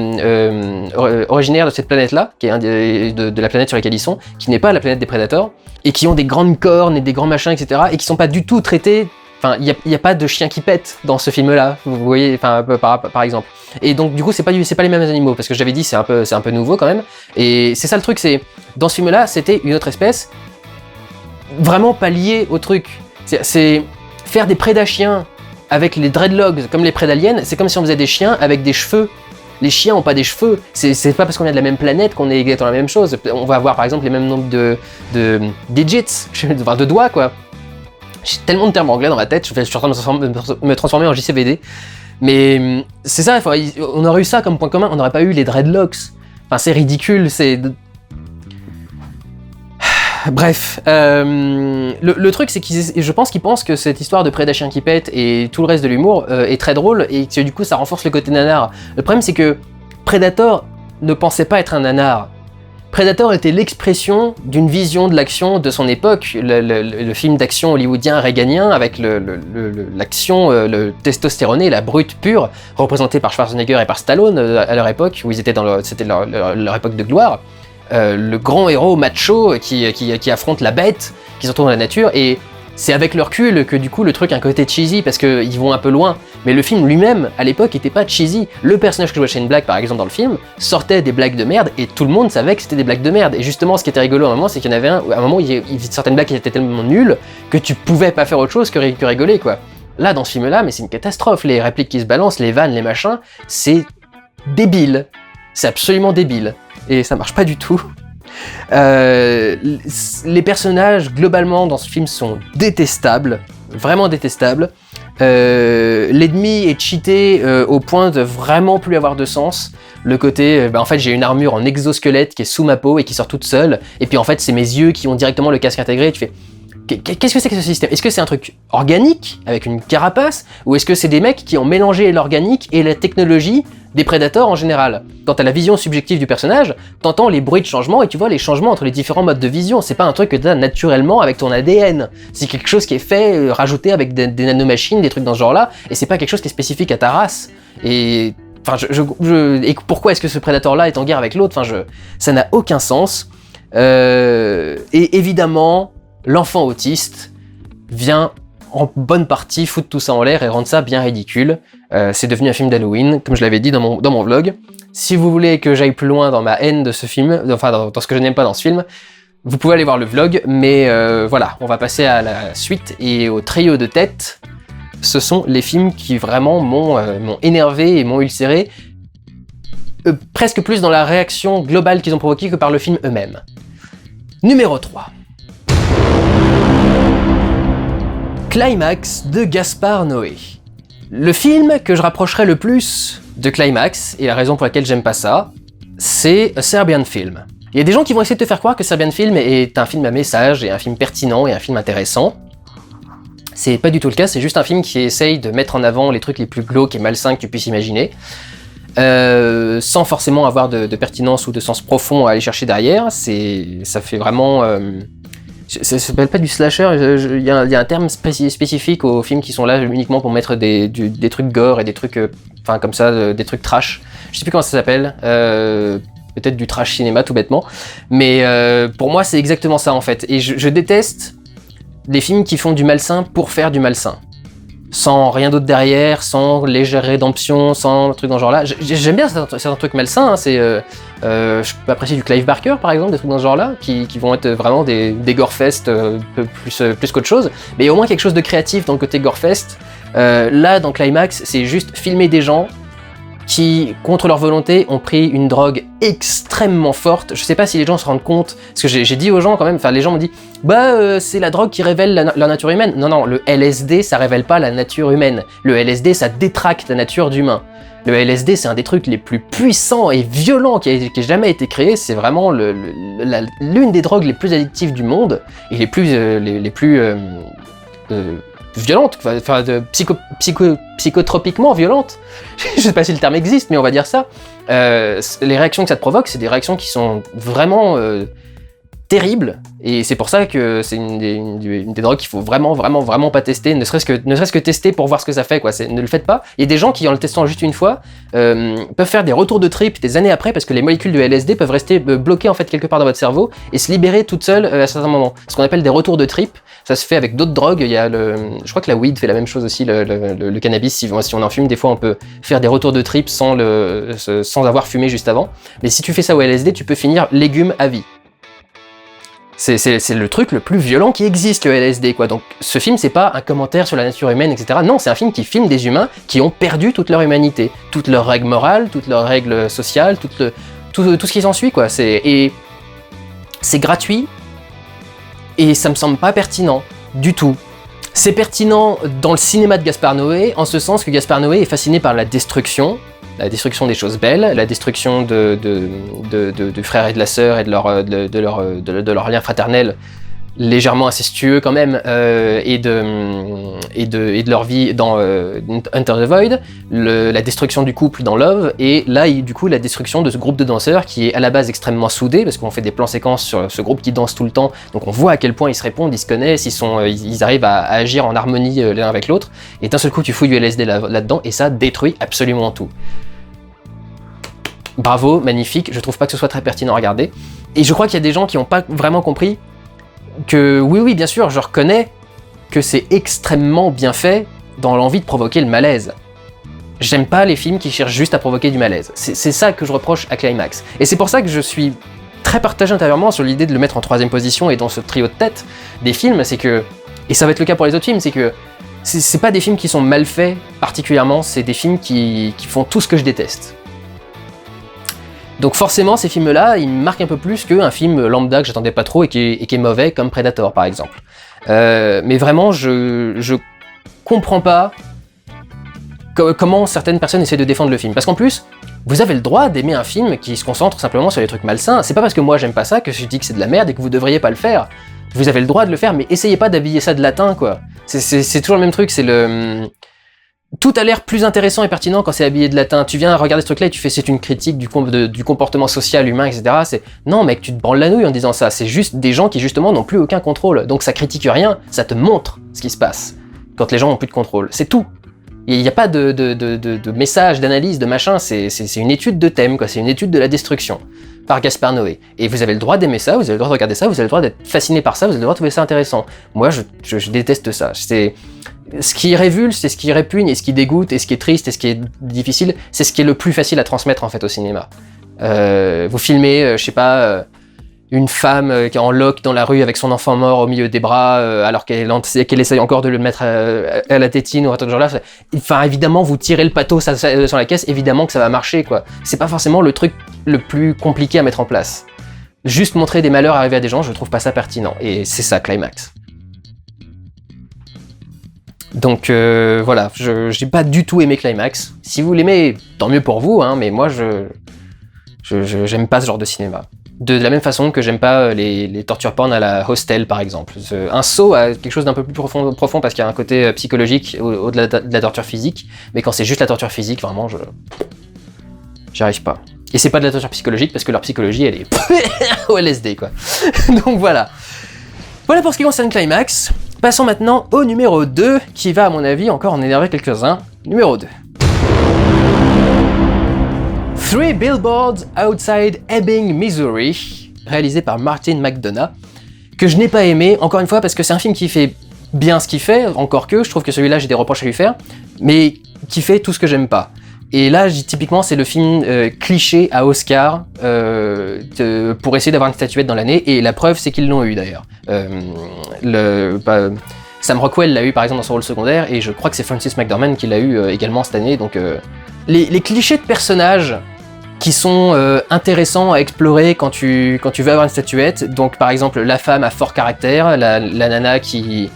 originaire de cette planète-là, qui est de la planète sur laquelle ils sont, qui n'est pas la planète des Predators, et qui ont des grandes cornes et des grands machins, etc., et qui sont pas du tout traités. Enfin, il y a pas de chien qui pète dans ce film-là, vous voyez, enfin par exemple. Et donc du coup, c'est pas les mêmes animaux, parce que j'avais dit c'est un peu nouveau quand même. Et c'est ça le truc, c'est dans ce film-là, c'était une autre espèce, vraiment pas liée au truc. C'est faire des prédachiens avec les dreadlocks comme les prédaliens, c'est comme si on faisait des chiens avec des cheveux Les chiens ont pas des cheveux. C'est pas parce qu'on vient de la même planète qu'on est exactement la même chose. On va avoir par exemple les mêmes nombres de digits, enfin de doigts quoi. J'ai tellement de termes anglais dans ma tête, je suis en train de me transformer en JCVD. Mais c'est ça, on aurait eu ça comme point commun, on n'aurait pas eu les dreadlocks. Enfin c'est ridicule, c'est... Bref, le truc c'est je pense qu'ils pensent que cette histoire de prédat-chien qui pète et tout le reste de l'humour est très drôle et que du coup ça renforce le côté nanar. Le problème c'est que Predator ne pensait pas être un nanar. Predator était l'expression d'une vision de l'action de son époque, le film d'action hollywoodien réganien avec l'action, le testostéroné, la brute pure, représentée par Schwarzenegger et par Stallone à leur époque, où ils étaient c'était leur époque de gloire. Le grand héros macho qui affronte la bête, qui se retrouve dans la nature, et c'est avec le recul que du coup le truc a un côté cheesy parce qu'ils vont un peu loin, mais le film lui-même à l'époque était pas cheesy. Le personnage que jouait Shane Black par exemple dans le film sortait des blagues de merde et tout le monde savait que c'était des blagues de merde, et justement ce qui était rigolo à un moment c'est qu'il y en avait à un moment certaines blagues qui étaient tellement nulles que tu pouvais pas faire autre chose que rigoler quoi. Là dans ce film là mais c'est une catastrophe, les répliques qui se balancent, les vannes, les machins, c'est débile, c'est absolument débile. Et ça marche pas du tout. Les personnages, globalement, dans ce film sont détestables, vraiment détestables. L'ennemi est cheaté au point de vraiment plus avoir de sens. Le côté, en fait, j'ai une armure en exosquelette qui est sous ma peau et qui sort toute seule. Et puis en fait, c'est mes yeux qui ont directement le casque intégré. Et tu fais, qu'est-ce que c'est que ce système? Est-ce que c'est un truc organique, avec une carapace? Ou est-ce que c'est des mecs qui ont mélangé l'organique et la technologie des Predators en général? Quant à la vision subjective du personnage, t'entends les bruits de changement et tu vois les changements entre les différents modes de vision. C'est pas un truc que t'as naturellement avec ton ADN. C'est quelque chose qui est fait, rajouté avec des nanomachines, des trucs dans ce genre-là, et c'est pas quelque chose qui est spécifique à ta race. Et... Enfin, et pourquoi est-ce que ce Predator-là est en guerre avec l'autre? Enfin, ça n'a aucun sens. Et évidemment, l'enfant autiste vient en bonne partie foutre tout ça en l'air et rendre ça bien ridicule. C'est devenu un film d'Halloween, comme je l'avais dit dans mon vlog. Si vous voulez que j'aille plus loin dans ma haine de ce film, enfin dans ce que je n'aime pas dans ce film, vous pouvez aller voir le vlog, mais voilà, on va passer à la suite et au trio de tête. Ce sont les films qui vraiment m'ont énervé et m'ont ulcéré, presque plus dans la réaction globale qu'ils ont provoquée que par le film eux-mêmes. Numéro 3. Climax de Gaspard Noé. Le film que je rapprocherais le plus de Climax, et la raison pour laquelle j'aime pas ça, c'est A Serbian Film. Il y a des gens qui vont essayer de te faire croire que Serbian Film est un film à message, et un film pertinent, et un film intéressant. C'est pas du tout le cas, c'est juste un film qui essaye de mettre en avant les trucs les plus glauques et malsains que tu puisses imaginer, sans forcément avoir de pertinence ou de sens profond à aller chercher derrière. Ça fait vraiment... ça s'appelle pas du slasher, il y a un terme spécifique aux films qui sont là uniquement pour mettre des trucs gore et des trucs, enfin comme ça, des trucs trash. Je sais plus comment ça s'appelle, peut-être du trash cinéma tout bêtement, mais pour moi c'est exactement ça en fait. Et je déteste les films qui font du malsain pour faire du malsain. Sans rien d'autre derrière, sans légère rédemption, sans truc dans ce genre-là. J'aime bien certains trucs malsains, hein, je peux apprécier du Clive Barker par exemple, des trucs dans ce genre-là, qui vont être vraiment des gorefest plus qu'autre chose, mais au moins quelque chose de créatif dans le côté gorefest. Là, dans Climax, c'est juste filmer des gens qui, contre leur volonté, ont pris une drogue extrêmement forte. Je sais pas si les gens se rendent compte, parce que j'ai dit aux gens quand même, enfin les gens m'ont dit c'est la drogue qui révèle la nature humaine. Non, le LSD ça révèle pas la nature humaine. Le LSD ça détracte la nature d'humain. Le LSD c'est un des trucs les plus puissants et violents qui ait jamais été créé. C'est vraiment l'une des drogues les plus addictives du monde et les plus violente, enfin psychotropiquement violente. Je sais pas si le terme existe, mais on va dire ça. Les réactions que ça te provoque, c'est des réactions qui sont vraiment terribles, et c'est pour ça que c'est une des drogues qu'il faut vraiment pas tester, ne serait-ce que tester pour voir ce que ça fait, quoi. Ne le faites pas. Il y a des gens qui, en le testant juste une fois, peuvent faire des retours de trip des années après, parce que les molécules de LSD peuvent rester bloquées en fait quelque part dans votre cerveau et se libérer toutes seules à certains moments. Ce qu'on appelle des retours de trip. Ça se fait avec d'autres drogues. Il y a je crois que la weed fait la même chose aussi, le cannabis. Si on en fume, des fois on peut faire des retours de trip sans avoir fumé juste avant. Mais si tu fais ça au LSD, tu peux finir légume à vie. C'est le truc le plus violent qui existe, le LSD, quoi. Donc ce film, c'est pas un commentaire sur la nature humaine, etc. Non, c'est un film qui filme des humains qui ont perdu toute leur humanité, toutes leurs règles morales, toutes leurs règles sociales, tout ce qui s'ensuit, quoi. Et c'est gratuit, et ça me semble pas pertinent, du tout. C'est pertinent dans le cinéma de Gaspard Noé, en ce sens que Gaspard Noé est fasciné par la destruction des choses belles, la destruction du frère et de la sœur et de leur lien fraternel légèrement incestueux quand même, et de leur vie dans Enter the Void, la destruction du couple dans Love, et là du coup la destruction de ce groupe de danseurs qui est à la base extrêmement soudé, parce qu'on fait des plans séquences sur ce groupe qui danse tout le temps, donc on voit à quel point ils se répondent, ils se connaissent, ils arrivent à agir en harmonie l'un avec l'autre, et d'un seul coup tu fouilles du LSD là-dedans, et ça détruit absolument tout. Bravo, magnifique, je trouve pas que ce soit très pertinent à regarder, et je crois qu'il y a des gens qui n'ont pas vraiment compris que oui, bien sûr, je reconnais que c'est extrêmement bien fait dans l'envie de provoquer le malaise. J'aime pas les films qui cherchent juste à provoquer du malaise. C'est ça que je reproche à Climax. Et c'est pour ça que je suis très partagé intérieurement sur l'idée de le mettre en 3e position et dans ce trio de tête des films, c'est que, et ça va être le cas pour les autres films, c'est que c'est pas des films qui sont mal faits particulièrement, c'est des films qui font tout ce que je déteste. Donc forcément, ces films-là, ils me marquent un peu plus qu'un film lambda que j'attendais pas trop et qui est mauvais, comme Predator par exemple. Mais vraiment, je comprends pas comment certaines personnes essaient de défendre le film. Parce qu'en plus, vous avez le droit d'aimer un film qui se concentre simplement sur les trucs malsains. C'est pas parce que moi j'aime pas ça que je dis que c'est de la merde et que vous devriez pas le faire. Vous avez le droit de le faire, mais essayez pas d'habiller ça de latin, quoi. C'est toujours le même truc, c'est le... Tout a l'air plus intéressant et pertinent quand c'est habillé de latin. Tu viens regarder ce truc-là et tu fais c'est une critique du comportement social humain, etc. Non mec, tu te branles la nouille en disant ça. C'est juste des gens qui justement n'ont plus aucun contrôle. Donc ça critique rien, ça te montre ce qui se passe quand les gens n'ont plus de contrôle. C'est tout. Il n'y a pas de message, d'analyse, de machin. C'est une étude de thème, quoi. C'est une étude de la destruction par Gaspard Noé. Et vous avez le droit d'aimer ça, vous avez le droit de regarder ça, vous avez le droit d'être fasciné par ça, vous avez le droit de trouver ça intéressant. Moi, je déteste ça. Ce qui révulse, c'est ce qui répugne, et ce qui dégoûte, et ce qui est triste, et ce qui est difficile, c'est ce qui est le plus facile à transmettre en fait au cinéma. Vous filmez, je sais pas, une femme qui est en loque dans la rue avec son enfant mort au milieu des bras, alors qu'elle essaye encore de le mettre à la tétine ou un truc genre là. Enfin, évidemment, vous tirez le pathos sur la caisse, évidemment que ça va marcher, quoi. C'est pas forcément le truc le plus compliqué à mettre en place. Juste montrer des malheurs arriver à des gens, je trouve pas ça pertinent. Et c'est ça, Climax. Donc voilà, j'ai pas du tout aimé Climax. Si vous l'aimez, tant mieux pour vous, hein, mais moi j'aime pas ce genre de cinéma. De la même façon que j'aime pas les torture porn à la Hostel par exemple. Un saut à quelque chose d'un peu plus profond parce qu'il y a un côté psychologique au-delà de la torture physique, mais quand c'est juste la torture physique, vraiment j'y arrive pas. Et c'est pas de la torture psychologique parce que leur psychologie elle est au LSD quoi. Donc voilà. Voilà pour ce qui concerne Climax. Passons maintenant au numéro 2, qui va à mon avis encore en énerver quelques-uns. Numéro 2. Three Billboards Outside Ebbing, Missouri, réalisé par Martin McDonagh, que je n'ai pas aimé, encore une fois, parce que c'est un film qui fait bien ce qu'il fait, encore que, je trouve que celui-là j'ai des reproches à lui faire, mais qui fait tout ce que j'aime pas. Et là, typiquement, c'est le film cliché à Oscar pour essayer d'avoir une statuette dans l'année, et la preuve, c'est qu'ils l'ont eu d'ailleurs. Sam Rockwell l'a eu par exemple dans son rôle secondaire, et je crois que c'est Frances McDormand qui l'a eu également cette année, donc les clichés de personnages qui sont intéressants à explorer quand tu veux avoir une statuette, donc par exemple la femme à fort caractère, la nana qui...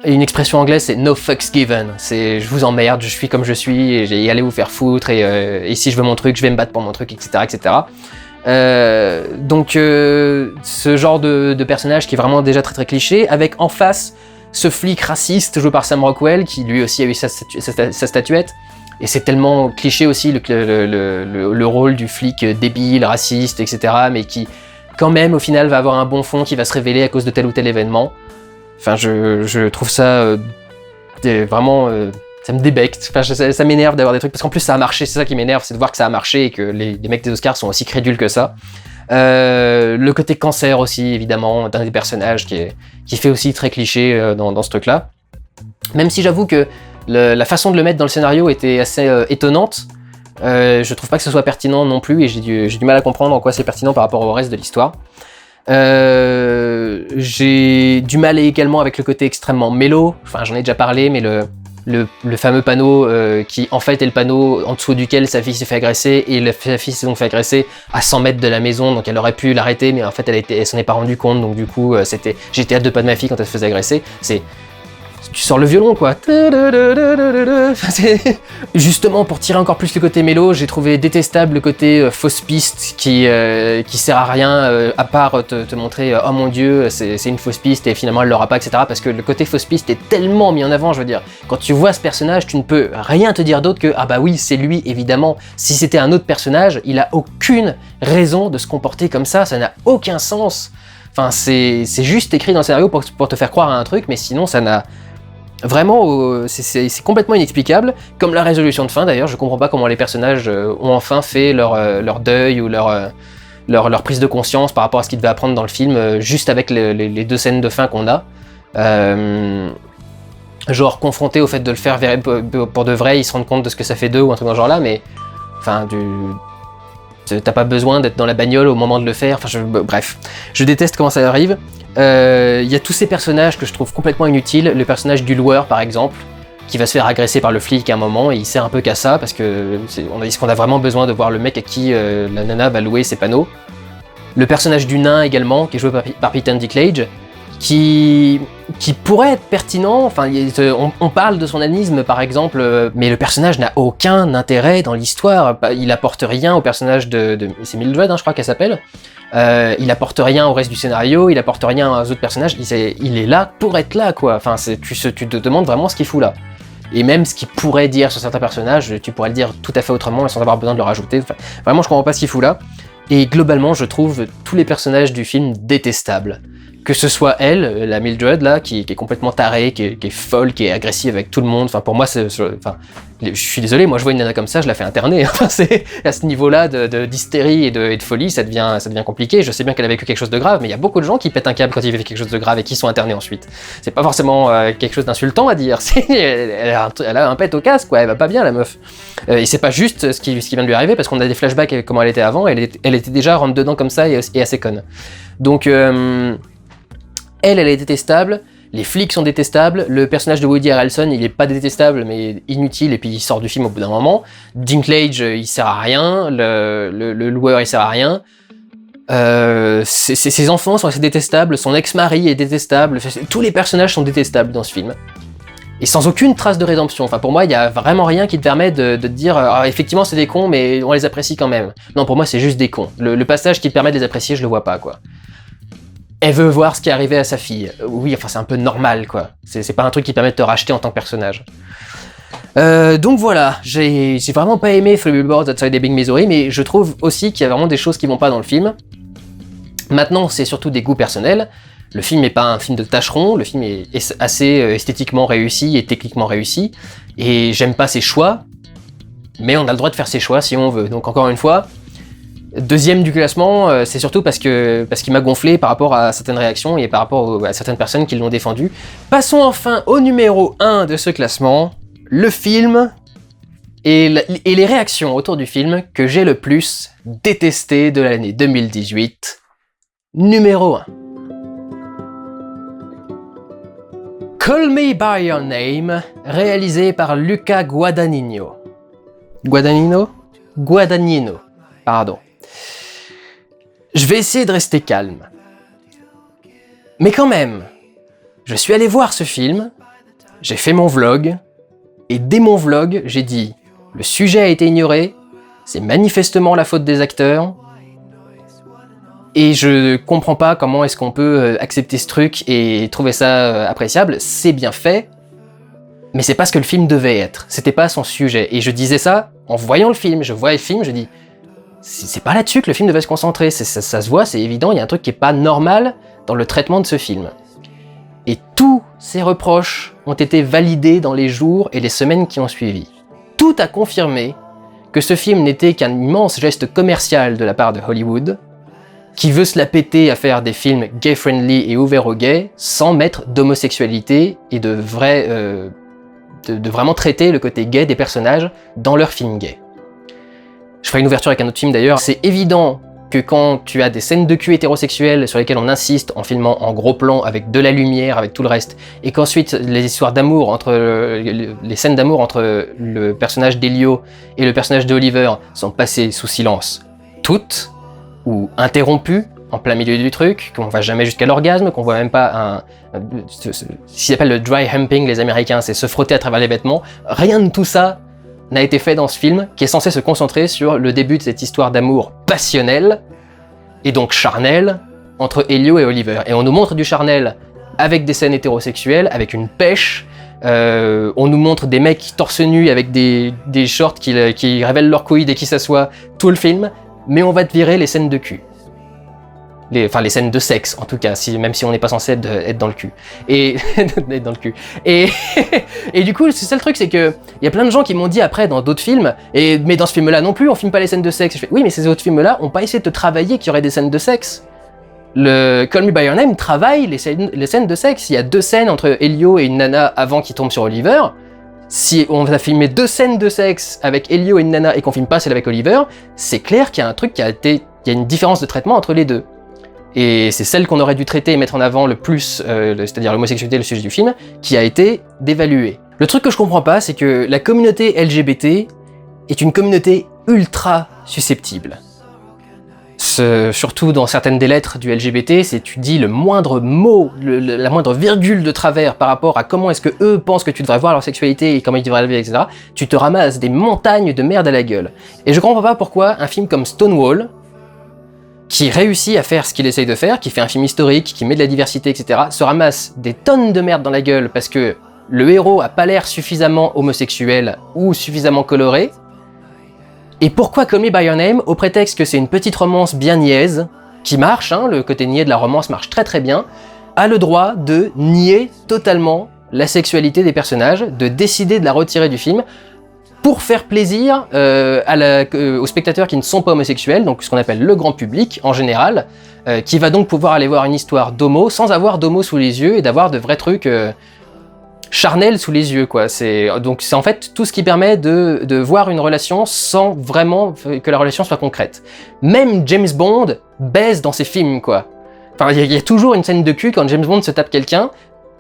Et une expression anglaise, c'est no fucks given. C'est je vous emmerde, je suis comme je suis, et allez vous faire foutre, et si je veux mon truc, je vais me battre pour mon truc, etc. etc. Donc ce genre de personnage qui est vraiment déjà très très cliché, avec en face ce flic raciste joué par Sam Rockwell, qui lui aussi a eu sa statuette. Et c'est tellement cliché aussi le rôle du flic débile, raciste, etc. Mais qui quand même au final va avoir un bon fond qui va se révéler à cause de tel ou tel événement. Enfin, je trouve ça vraiment... ça me débecte, enfin, ça m'énerve d'avoir des trucs, parce qu'en plus ça a marché, c'est ça qui m'énerve, c'est de voir que ça a marché et que les mecs des Oscars sont aussi crédules que ça. Le côté cancer aussi, évidemment, d'un des personnages qui fait aussi très cliché dans ce truc-là. Même si j'avoue que la façon de le mettre dans le scénario était assez étonnante, je trouve pas que ce soit pertinent non plus, et j'ai du mal à comprendre en quoi c'est pertinent par rapport au reste de l'histoire. J'ai du mal également avec le côté extrêmement mélo, enfin j'en ai déjà parlé, mais le fameux panneau qui en fait est le panneau en dessous duquel sa fille s'est fait agresser, et sa fille s'est donc fait agresser à 100 mètres de la maison, donc elle aurait pu l'arrêter, mais en fait elle s'en est pas rendu compte, donc du coup j'étais à 2 pas de ma fille quand elle se faisait agresser. Tu sors le violon quoi. Justement pour tirer encore plus le côté mélo, j'ai trouvé détestable le côté fausse piste qui sert à rien à part te montrer oh mon dieu c'est une fausse piste et finalement elle l'aura pas, etc. Parce que le côté fausse piste est tellement mis en avant, je veux dire, quand tu vois ce personnage tu ne peux rien te dire d'autre que ah bah oui c'est lui évidemment. Si c'était un autre personnage, il a aucune raison de se comporter comme ça n'a aucun sens. Enfin c'est juste écrit dans le scénario pour te faire croire à un truc, mais sinon ça n'a vraiment, c'est complètement inexplicable, comme la résolution de fin d'ailleurs. Je comprends pas comment les personnages ont enfin fait leur deuil ou leur prise de conscience par rapport à ce qu'ils devaient apprendre dans le film, juste avec les 2 scènes de fin qu'on a. Genre confrontés au fait de le faire pour de vrai, ils se rendent compte de ce que ça fait d'eux ou un truc dans ce genre là, mais enfin t'as pas besoin d'être dans la bagnole au moment de le faire, enfin bref, je déteste comment ça arrive. Y a tous ces personnages que je trouve complètement inutiles, le personnage du loueur par exemple, qui va se faire agresser par le flic à un moment, et il sert un peu qu'à ça, parce que est-ce qu'on a vraiment besoin de voir le mec à qui la nana va louer ses panneaux. Le personnage du nain également, qui est joué par Peter Dinklage, qui pourrait être pertinent, enfin on parle de son nanisme par exemple, mais le personnage n'a aucun intérêt dans l'histoire, il apporte rien au personnage c'est Mildred, hein, je crois qu'elle s'appelle. Il apporte rien au reste du scénario, il apporte rien aux autres personnages, il est là pour être là quoi, enfin tu te demandes vraiment ce qu'il fout là. Et même ce qu'il pourrait dire sur certains personnages, tu pourrais le dire tout à fait autrement sans avoir besoin de le rajouter, enfin, vraiment je comprends pas ce qu'il fout là. Et globalement je trouve tous les personnages du film détestables. Que ce soit elle, la Mildred là, qui est complètement tarée, qui est folle, qui est agressive avec tout le monde. Enfin pour moi, je suis désolé, moi je vois une nana comme ça, je la fais interner. Enfin, c'est à ce niveau-là d'hystérie et de folie, ça devient compliqué. Je sais bien qu'elle a vécu quelque chose de grave, mais il y a beaucoup de gens qui pètent un câble quand ils vivent quelque chose de grave et qui sont internés ensuite. C'est pas forcément quelque chose d'insultant à dire. Elle a un pet au casque, quoi. Elle va pas bien la meuf. Et c'est pas juste ce qui vient de lui arriver, parce qu'on a des flashbacks avec comment elle était avant. Elle était déjà rentre dedans comme ça et assez conne. Donc elle est détestable, les flics sont détestables, le personnage de Woody Harrelson, il est pas détestable, mais inutile, et puis il sort du film au bout d'un moment. Dinklage, il sert à rien, le loueur, il sert à rien. Ses enfants sont assez détestables, son ex-mari est détestable, tous les personnages sont détestables dans ce film. Et sans aucune trace de rédemption. Enfin, pour moi, il y a vraiment rien qui te permet de te dire ah, effectivement, c'est des cons, mais on les apprécie quand même. Non, pour moi, c'est juste des cons. Le passage qui te permet de les apprécier, je le vois pas, quoi. Elle veut voir ce qui est arrivé à sa fille. Oui, enfin c'est un peu normal quoi. C'est pas un truc qui permet de te racheter en tant que personnage. Donc voilà, j'ai vraiment pas aimé Three Billboards Outside Ebbing, Missouri, mais je trouve aussi qu'il y a vraiment des choses qui vont pas dans le film. Maintenant, c'est surtout des goûts personnels. Le film n'est pas un film de tâcheron, le film est assez esthétiquement réussi et techniquement réussi, et j'aime pas ses choix, mais on a le droit de faire ses choix si on veut. Donc encore une fois, deuxième du classement, c'est surtout parce qu'il m'a gonflé par rapport à certaines réactions et par rapport à certaines personnes qui l'ont défendu. Passons enfin au numéro 1 de ce classement, le film et les réactions autour du film que j'ai le plus détesté de l'année 2018. Numéro 1. Call Me By Your Name, réalisé par Luca Guadagnino. Guadagnino, pardon. Je vais essayer de rester calme. Mais quand même, je suis allé voir ce film, j'ai fait mon vlog, et dès mon vlog, j'ai dit « Le sujet a été ignoré, c'est manifestement la faute des acteurs, et je comprends pas comment est-ce qu'on peut accepter ce truc et trouver ça appréciable, c'est bien fait, mais c'est pas ce que le film devait être, c'était pas son sujet. » Et je disais ça en voyant le film, je voyais le film, je dis « C'est pas là-dessus que le film devait se concentrer, ça se voit, c'est évident, il y a un truc qui est pas normal dans le traitement de ce film. » Et tous ces reproches ont été validés dans les jours et les semaines qui ont suivi. Tout a confirmé que ce film n'était qu'un immense geste commercial de la part de Hollywood, qui veut se la péter à faire des films gay-friendly et ouverts aux gays, sans mettre d'homosexualité et de vraiment traiter le côté gay des personnages dans leurs films gays. Je ferai une ouverture avec un autre film d'ailleurs. C'est évident que quand tu as des scènes de cul hétérosexuelles sur lesquelles on insiste en filmant en gros plan avec de la lumière, avec tout le reste, et qu'ensuite les histoires d'amour les scènes d'amour entre le personnage d'Elio et le personnage d'Oliver sont passées sous silence toutes, ou interrompues en plein milieu du truc, qu'on va jamais jusqu'à l'orgasme, qu'on voit même pas ce qu'ils appellent le dry humping, les Américains, c'est se frotter à travers les vêtements. Rien de tout ça n'a été fait dans ce film, qui est censé se concentrer sur le début de cette histoire d'amour passionnel, et donc charnel, entre Elio et Oliver. Et on nous montre du charnel avec des scènes hétérosexuelles, avec une pêche, on nous montre des mecs torse nu avec des shorts qui révèlent leurs couilles dès qu'ils s'assoient, tout le film, mais on va te virer les scènes de cul. Les scènes de sexe, en tout cas, même si on n'est pas censé être dans le cul. Et être dans le cul. Et du coup, c'est ça le truc, c'est que il y a plein de gens qui m'ont dit après dans d'autres films, mais dans ce film-là non plus, on filme pas les scènes de sexe. Je fais, oui, mais ces autres films-là ont pas essayé de te travailler qu'il y aurait des scènes de sexe. Le Call Me By Your Name travaille les scènes de sexe. Il y a 2 scènes entre Elio et une nana avant qu'il tombe sur Oliver. Si on a filmé 2 scènes de sexe avec Elio et une nana et qu'on filme pas celle avec Oliver, c'est clair qu'il y a un truc il y a une différence de traitement entre les deux. Et c'est celle qu'on aurait dû traiter et mettre en avant le plus, c'est-à-dire l'homosexualité, le sujet du film, qui a été dévaluée. Le truc que je comprends pas, c'est que la communauté LGBT est une communauté ultra susceptible. Surtout dans certaines des lettres du LGBT, c'est tu dis le moindre mot, la moindre virgule de travers par rapport à comment est-ce que eux pensent que tu devrais voir leur sexualité et comment ils devraient la vivre, etc. Tu te ramasses des montagnes de merde à la gueule. Et je comprends pas pourquoi un film comme Stonewall, qui réussit à faire ce qu'il essaye de faire, qui fait un film historique, qui met de la diversité, etc., se ramasse des tonnes de merde dans la gueule parce que le héros a pas l'air suffisamment homosexuel ou suffisamment coloré. Et pourquoi Call Me By Your Name, au prétexte que c'est une petite romance bien niaise, qui marche, hein, le côté niais de la romance marche très très bien, a le droit de nier totalement la sexualité des personnages, de décider de la retirer du film, pour faire plaisir aux spectateurs qui ne sont pas homosexuels, donc ce qu'on appelle le grand public en général, qui va donc pouvoir aller voir une histoire d'homo sans avoir d'homo sous les yeux et d'avoir de vrais trucs charnels sous les yeux, quoi. Donc c'est en fait tout ce qui permet de voir une relation sans vraiment que la relation soit concrète. Même James Bond baise dans ses films, quoi. Enfin, il y a toujours une scène de cul quand James Bond se tape quelqu'un.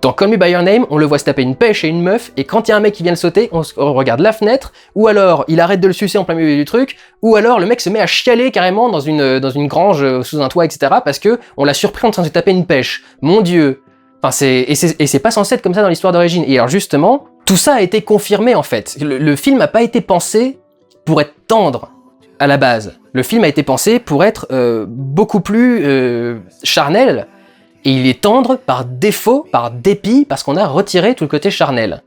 Dans Call Me By Your Name, on le voit se taper une pêche et une meuf, et quand il y a un mec qui vient le sauter, on regarde la fenêtre, ou alors il arrête de le sucer en plein milieu du truc, ou alors le mec se met à chialer carrément dans une grange sous un toit, etc., parce que on l'a surpris en train de se taper une pêche. Mon Dieu. Enfin, c'est pas censé être comme ça dans l'histoire d'origine. Et alors justement, tout ça a été confirmé en fait. Le film n'a pas été pensé pour être tendre à la base. Le film a été pensé pour être beaucoup plus charnel. Et il est tendre par défaut, par dépit, parce qu'on a retiré tout le côté charnel.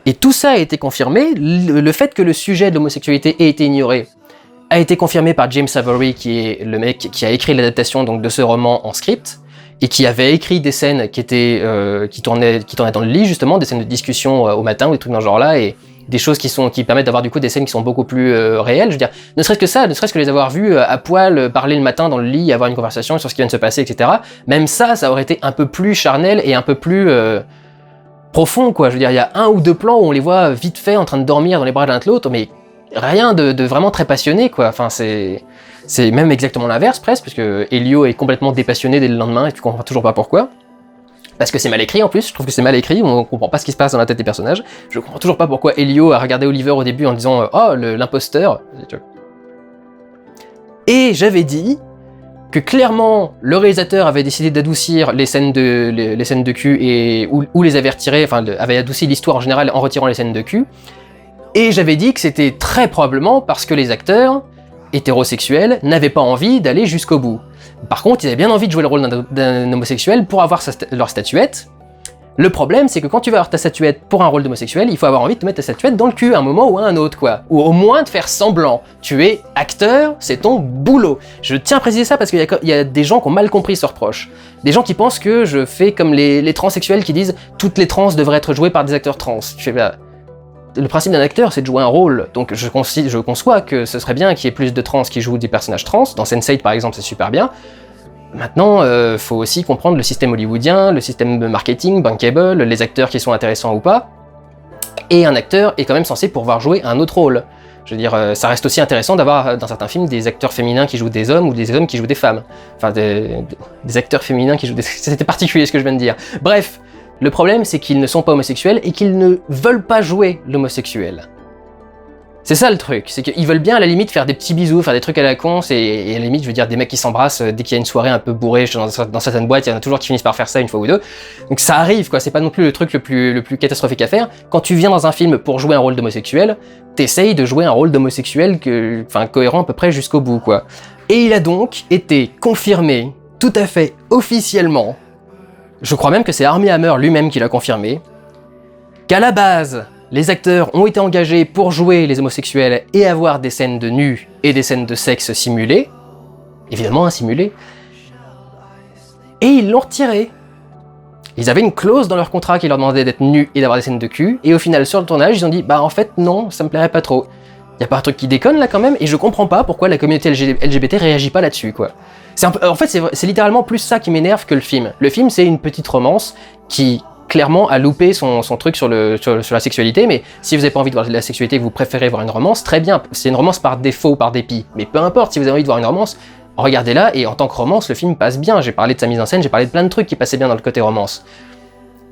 Et tout ça a été confirmé, le fait que le sujet de l'homosexualité ait été ignoré a été confirmé par James Avery, qui est le mec qui a écrit l'adaptation donc de ce roman en script, et qui avait écrit des scènes qui tournaient dans le lit, justement, des scènes de discussion au matin, ou des trucs dans ce genre-là, et des choses qui permettent d'avoir du coup des scènes qui sont beaucoup plus réelles. Je veux dire, ne serait-ce que ça, ne serait-ce que les avoir vus à poil parler le matin dans le lit, avoir une conversation sur ce qui vient de se passer, etc. Même ça aurait été un peu plus charnel et un peu plus profond, quoi. Je veux dire, il y a 1 ou 2 plans où on les voit vite fait en train de dormir dans les bras de l'un de l'autre, mais rien de vraiment très passionné, quoi. Enfin, c'est même exactement l'inverse presque, parce que Elio est complètement dépassionné dès le lendemain et tu comprends toujours pas pourquoi. Parce que c'est mal écrit en plus, je trouve que c'est mal écrit, on comprend pas ce qui se passe dans la tête des personnages. Je comprends toujours pas pourquoi Elio a regardé Oliver au début en disant « Oh, l'imposteur ». Et j'avais dit que clairement, le réalisateur avait décidé d'adoucir les scènes de cul ou les avait retirées, enfin avait adouci l'histoire en général en retirant les scènes de cul. Et j'avais dit que c'était très probablement parce que les acteurs hétérosexuels n'avaient pas envie d'aller jusqu'au bout. Par contre, ils avaient bien envie de jouer le rôle d'un homosexuel pour avoir leur statuette. Le problème, c'est que quand tu vas avoir ta statuette pour un rôle d'homosexuel, il faut avoir envie de te mettre ta statuette dans le cul à un moment ou à un autre, quoi. Ou au moins de faire semblant. Tu es acteur, c'est ton boulot. Je tiens à préciser ça parce qu'il y a des gens qui ont mal compris ce reproche. Des gens qui pensent que je fais comme les transsexuels qui disent « toutes les trans devraient être jouées par des acteurs trans ». Je fais bah, le principe d'un acteur, c'est de jouer un rôle, donc je conçois que ce serait bien qu'il y ait plus de trans qui jouent des personnages trans. Dans Sense8 par exemple, c'est super bien. Maintenant, faut aussi comprendre le système hollywoodien, le système de marketing, bankable, les acteurs qui sont intéressants ou pas. Et un acteur est quand même censé pouvoir jouer un autre rôle. Je veux dire, ça reste aussi intéressant d'avoir dans certains films des acteurs féminins qui jouent des hommes ou des hommes qui jouent des femmes. Enfin, des acteurs féminins qui jouent des... C'était particulier ce que je viens de dire. Bref, le problème c'est qu'ils ne sont pas homosexuels et qu'ils ne veulent pas jouer l'homosexuel. C'est ça le truc, c'est qu'ils veulent bien à la limite faire des petits bisous, faire des trucs à la con, et à la limite je veux dire des mecs qui s'embrassent dès qu'il y a une soirée un peu bourrée dans certaines boîtes, il y en a toujours qui finissent par faire ça une fois ou deux. Donc ça arrive quoi, c'est pas non plus le truc le plus catastrophique à faire. Quand tu viens dans un film pour jouer un rôle d'homosexuel, t'essayes de jouer un rôle d'homosexuel cohérent à peu près jusqu'au bout quoi. Et il a donc été confirmé tout à fait officiellement, je crois même que c'est Armie Hammer lui-même qui l'a confirmé, qu'à la base, les acteurs ont été engagés pour jouer les homosexuels et avoir des scènes de nus et des scènes de sexe simulées, évidemment simulées, et ils l'ont retiré. Ils avaient une clause dans leur contrat qui leur demandait d'être nus et d'avoir des scènes de cul, et au final sur le tournage ils ont dit bah en fait non, ça me plairait pas trop. Y a pas un truc qui déconne là quand même, et je comprends pas pourquoi la communauté LGBT réagit pas là-dessus quoi. En fait c'est littéralement plus ça qui m'énerve que le film. Le film c'est une petite romance qui clairement a loupé son truc sur la sexualité, mais si vous n'avez pas envie de voir de la sexualité et que vous préférez voir une romance, très bien, c'est une romance par défaut, par dépit, mais peu importe, si vous avez envie de voir une romance, regardez-la, et en tant que romance, le film passe bien, j'ai parlé de sa mise en scène, j'ai parlé de plein de trucs qui passaient bien dans le côté romance.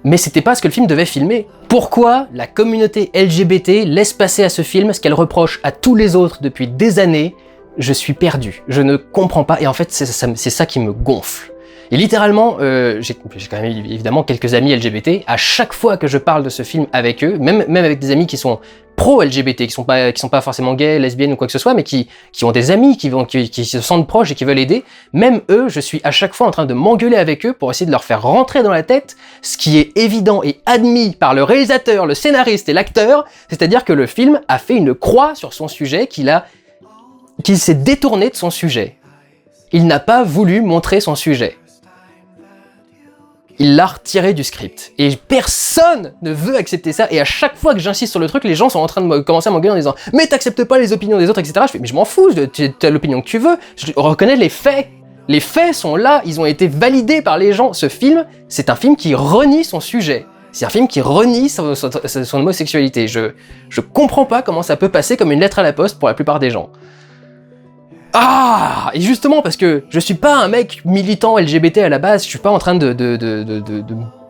Mais c'était pas ce que le film devait filmer. Pourquoi la communauté LGBT laisse passer à ce film ce qu'elle reproche à tous les autres depuis des années? Je suis perdu, je ne comprends pas, et en fait c'est ça qui me gonfle. Et littéralement, j'ai quand même évidemment quelques amis LGBT, à chaque fois que je parle de ce film avec eux, même avec des amis qui sont pro-LGBT, qui sont pas forcément gays, lesbiennes ou quoi que ce soit, mais qui ont des amis, qui se sentent proches et qui veulent aider, même eux, je suis à chaque fois en train de m'engueuler avec eux pour essayer de leur faire rentrer dans la tête ce qui est évident et admis par le réalisateur, le scénariste et l'acteur, c'est-à-dire que le film a fait une croix sur son sujet, qu'il s'est détourné de son sujet. Il n'a pas voulu montrer son sujet. Il l'a retiré du script. Et personne ne veut accepter ça. Et à chaque fois que j'insiste sur le truc, les gens sont en train de commencer à m'engueuler en disant « Mais t'acceptes pas les opinions des autres, etc. » Je fais « Mais je m'en fous, t'as l'opinion que tu veux. Je reconnais les faits. Les faits sont là, ils ont été validés par les gens. Ce film, c'est un film qui renie son sujet. C'est un film qui renie son homosexualité. Je comprends pas comment ça peut passer comme une lettre à la poste pour la plupart des gens. Ah! Et justement, parce que je suis pas un mec militant LGBT à la base, je suis pas en train de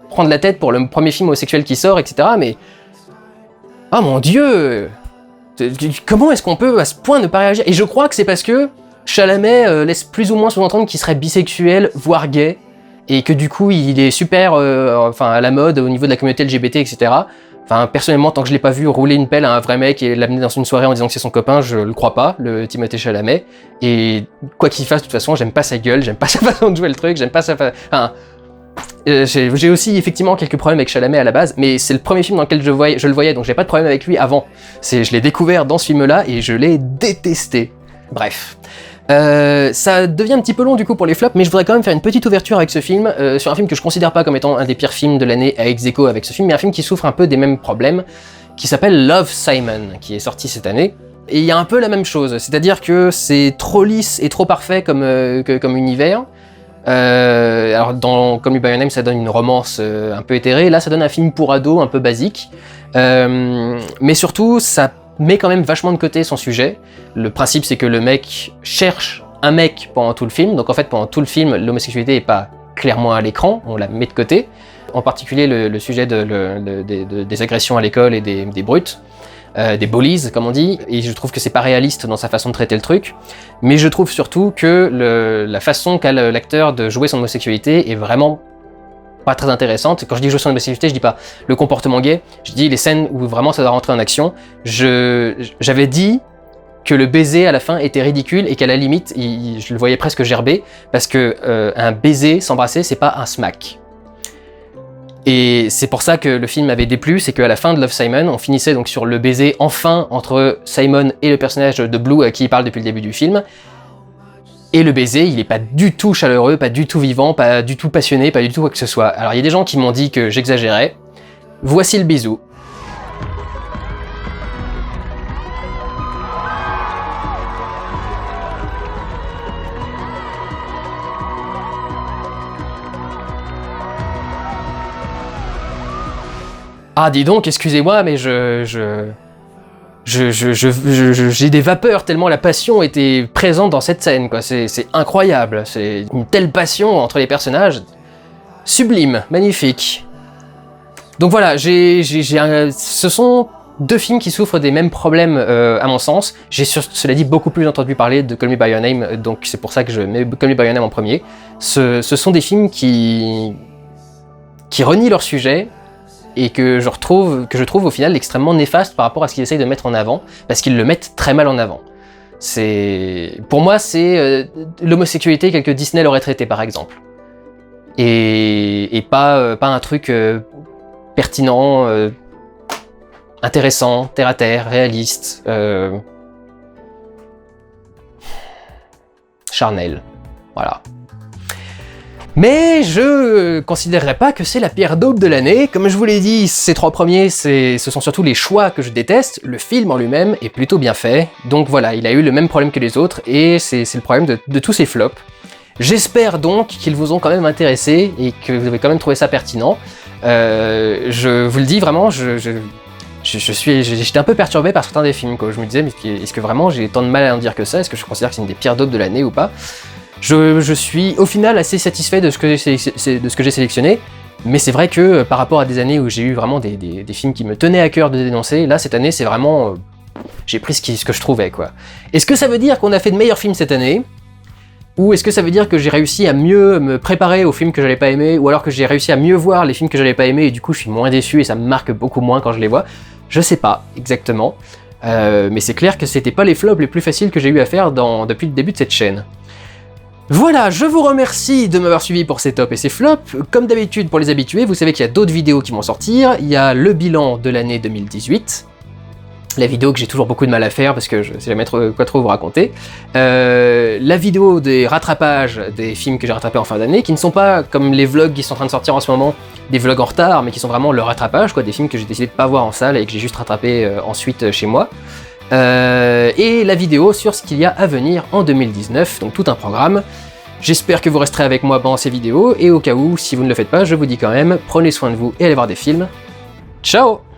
prendre la tête pour le premier film homosexuel qui sort, etc. Mais... Oh mon Dieu! Comment est-ce qu'on peut à ce point ne pas réagir? Et je crois que c'est parce que Chalamet laisse plus ou moins sous-entendre qu'il serait bisexuel, voire gay, et que du coup il est super à la mode au niveau de la communauté LGBT, etc. Enfin, personnellement, tant que je l'ai pas vu rouler une pelle à un vrai mec et l'amener dans une soirée en disant que c'est son copain, je le crois pas, le Timothée Chalamet. Et quoi qu'il fasse, de toute façon, j'aime pas sa gueule, j'aime pas sa façon de jouer le truc, j'aime pas sa Enfin, j'ai aussi effectivement quelques problèmes avec Chalamet à la base, mais c'est le premier film dans lequel je le voyais, donc j'ai pas de problème avec lui avant. Je l'ai découvert dans ce film-là et je l'ai détesté. Bref. Ça devient un petit peu long du coup pour les flops, mais je voudrais quand même faire une petite ouverture avec ce film, sur un film que je considère pas comme étant un des pires films de l'année à ex-aequo avec ce film, mais un film qui souffre un peu des mêmes problèmes, qui s'appelle Love, Simon, qui est sorti cette année. Et il y a un peu la même chose, c'est-à-dire que c'est trop lisse et trop parfait comme univers. Alors dans Call Me By Your Name ça donne une romance un peu éthérée, là ça donne un film pour ados un peu basique, mais surtout ça met quand même vachement de côté son sujet. Le principe c'est que le mec cherche un mec pendant tout le film, donc en fait pendant tout le film l'homosexualité est pas clairement à l'écran, on la met de côté, en particulier le sujet des agressions à l'école et des brutes. Des bullies comme on dit, et je trouve que c'est pas réaliste dans sa façon de traiter le truc, mais je trouve surtout que la façon qu'a l'acteur de jouer son homosexualité est vraiment pas très intéressante. Quand je dis jouer son homosexualité, je dis pas le comportement gay, je dis les scènes où vraiment ça doit rentrer en action. J'avais dit que le baiser à la fin était ridicule et qu'à la limite, je le voyais presque gerber, parce que un baiser, s'embrasser, c'est pas un smack. Et c'est pour ça que le film m'avait déplu, c'est qu'à la fin de Love, Simon, on finissait donc sur le baiser enfin entre Simon et le personnage de Blue à qui il parle depuis le début du film. Et le baiser, il est pas du tout chaleureux, pas du tout vivant, pas du tout passionné, pas du tout quoi que ce soit. Alors il y a des gens qui m'ont dit que j'exagérais. Voici le bisou. Ah, dis donc, excusez-moi, mais je j'ai des vapeurs tellement la passion était présente dans cette scène, quoi. C'est incroyable, c'est une telle passion entre les personnages, sublime, magnifique. Donc voilà, ce sont deux films qui souffrent des mêmes problèmes à mon sens. J'ai cela dit beaucoup plus entendu parler de Call Me By Your Name, donc c'est pour ça que je mets Call Me By Your Name en premier. Ce sont des films qui renient leur sujet, et que je trouve au final extrêmement néfaste par rapport à ce qu'ils essayent de mettre en avant, parce qu'ils le mettent très mal en avant. Pour moi, c'est l'homosexualité tel que Disney l'aurait traité, par exemple. Et pas un truc pertinent, intéressant, terre à terre, réaliste, charnel. Voilà. Mais je considérerais pas que c'est la pire daube de l'année. Comme je vous l'ai dit, ces trois premiers, ce sont surtout les choix que je déteste. Le film en lui-même est plutôt bien fait. Donc voilà, il a eu le même problème que les autres, et c'est le problème de tous ces flops. J'espère donc qu'ils vous ont quand même intéressé, et que vous avez quand même trouvé ça pertinent. Je vous le dis vraiment, j'étais un peu perturbé par certains des films, quoi. Je me disais, mais est-ce que vraiment j'ai tant de mal à en dire que ça? Est-ce que je considère que c'est une des pires daubes de l'année ou pas? Je suis au final assez satisfait de ce que j'ai sélectionné, mais c'est vrai que par rapport à des années où j'ai eu vraiment des films qui me tenaient à cœur de dénoncer, là cette année c'est vraiment... j'ai pris ce que je trouvais, quoi. Est-ce que ça veut dire qu'on a fait de meilleurs films cette année? Ou est-ce que ça veut dire que j'ai réussi à mieux me préparer aux films que j'allais pas aimer? Ou alors que j'ai réussi à mieux voir les films que j'allais pas aimer et du coup je suis moins déçu et ça me marque beaucoup moins quand je les vois? Je sais pas exactement, mais c'est clair que c'était pas les flops les plus faciles que j'ai eu à faire depuis le début de cette chaîne. Voilà, je vous remercie de m'avoir suivi pour ces tops et ces flops. Comme d'habitude pour les habitués, vous savez qu'il y a d'autres vidéos qui vont sortir. Il y a le bilan de l'année 2018, la vidéo que j'ai toujours beaucoup de mal à faire parce que je sais jamais quoi trop vous raconter. La vidéo des rattrapages des films que j'ai rattrapés en fin d'année, qui ne sont pas comme les vlogs qui sont en train de sortir en ce moment, des vlogs en retard, mais qui sont vraiment le rattrapage, quoi, des films que j'ai décidé de pas voir en salle et que j'ai juste rattrapé ensuite chez moi. Et la vidéo sur ce qu'il y a à venir en 2019, donc tout un programme. J'espère que vous resterez avec moi pendant ces vidéos, et au cas où, si vous ne le faites pas, je vous dis quand même, prenez soin de vous et allez voir des films. Ciao!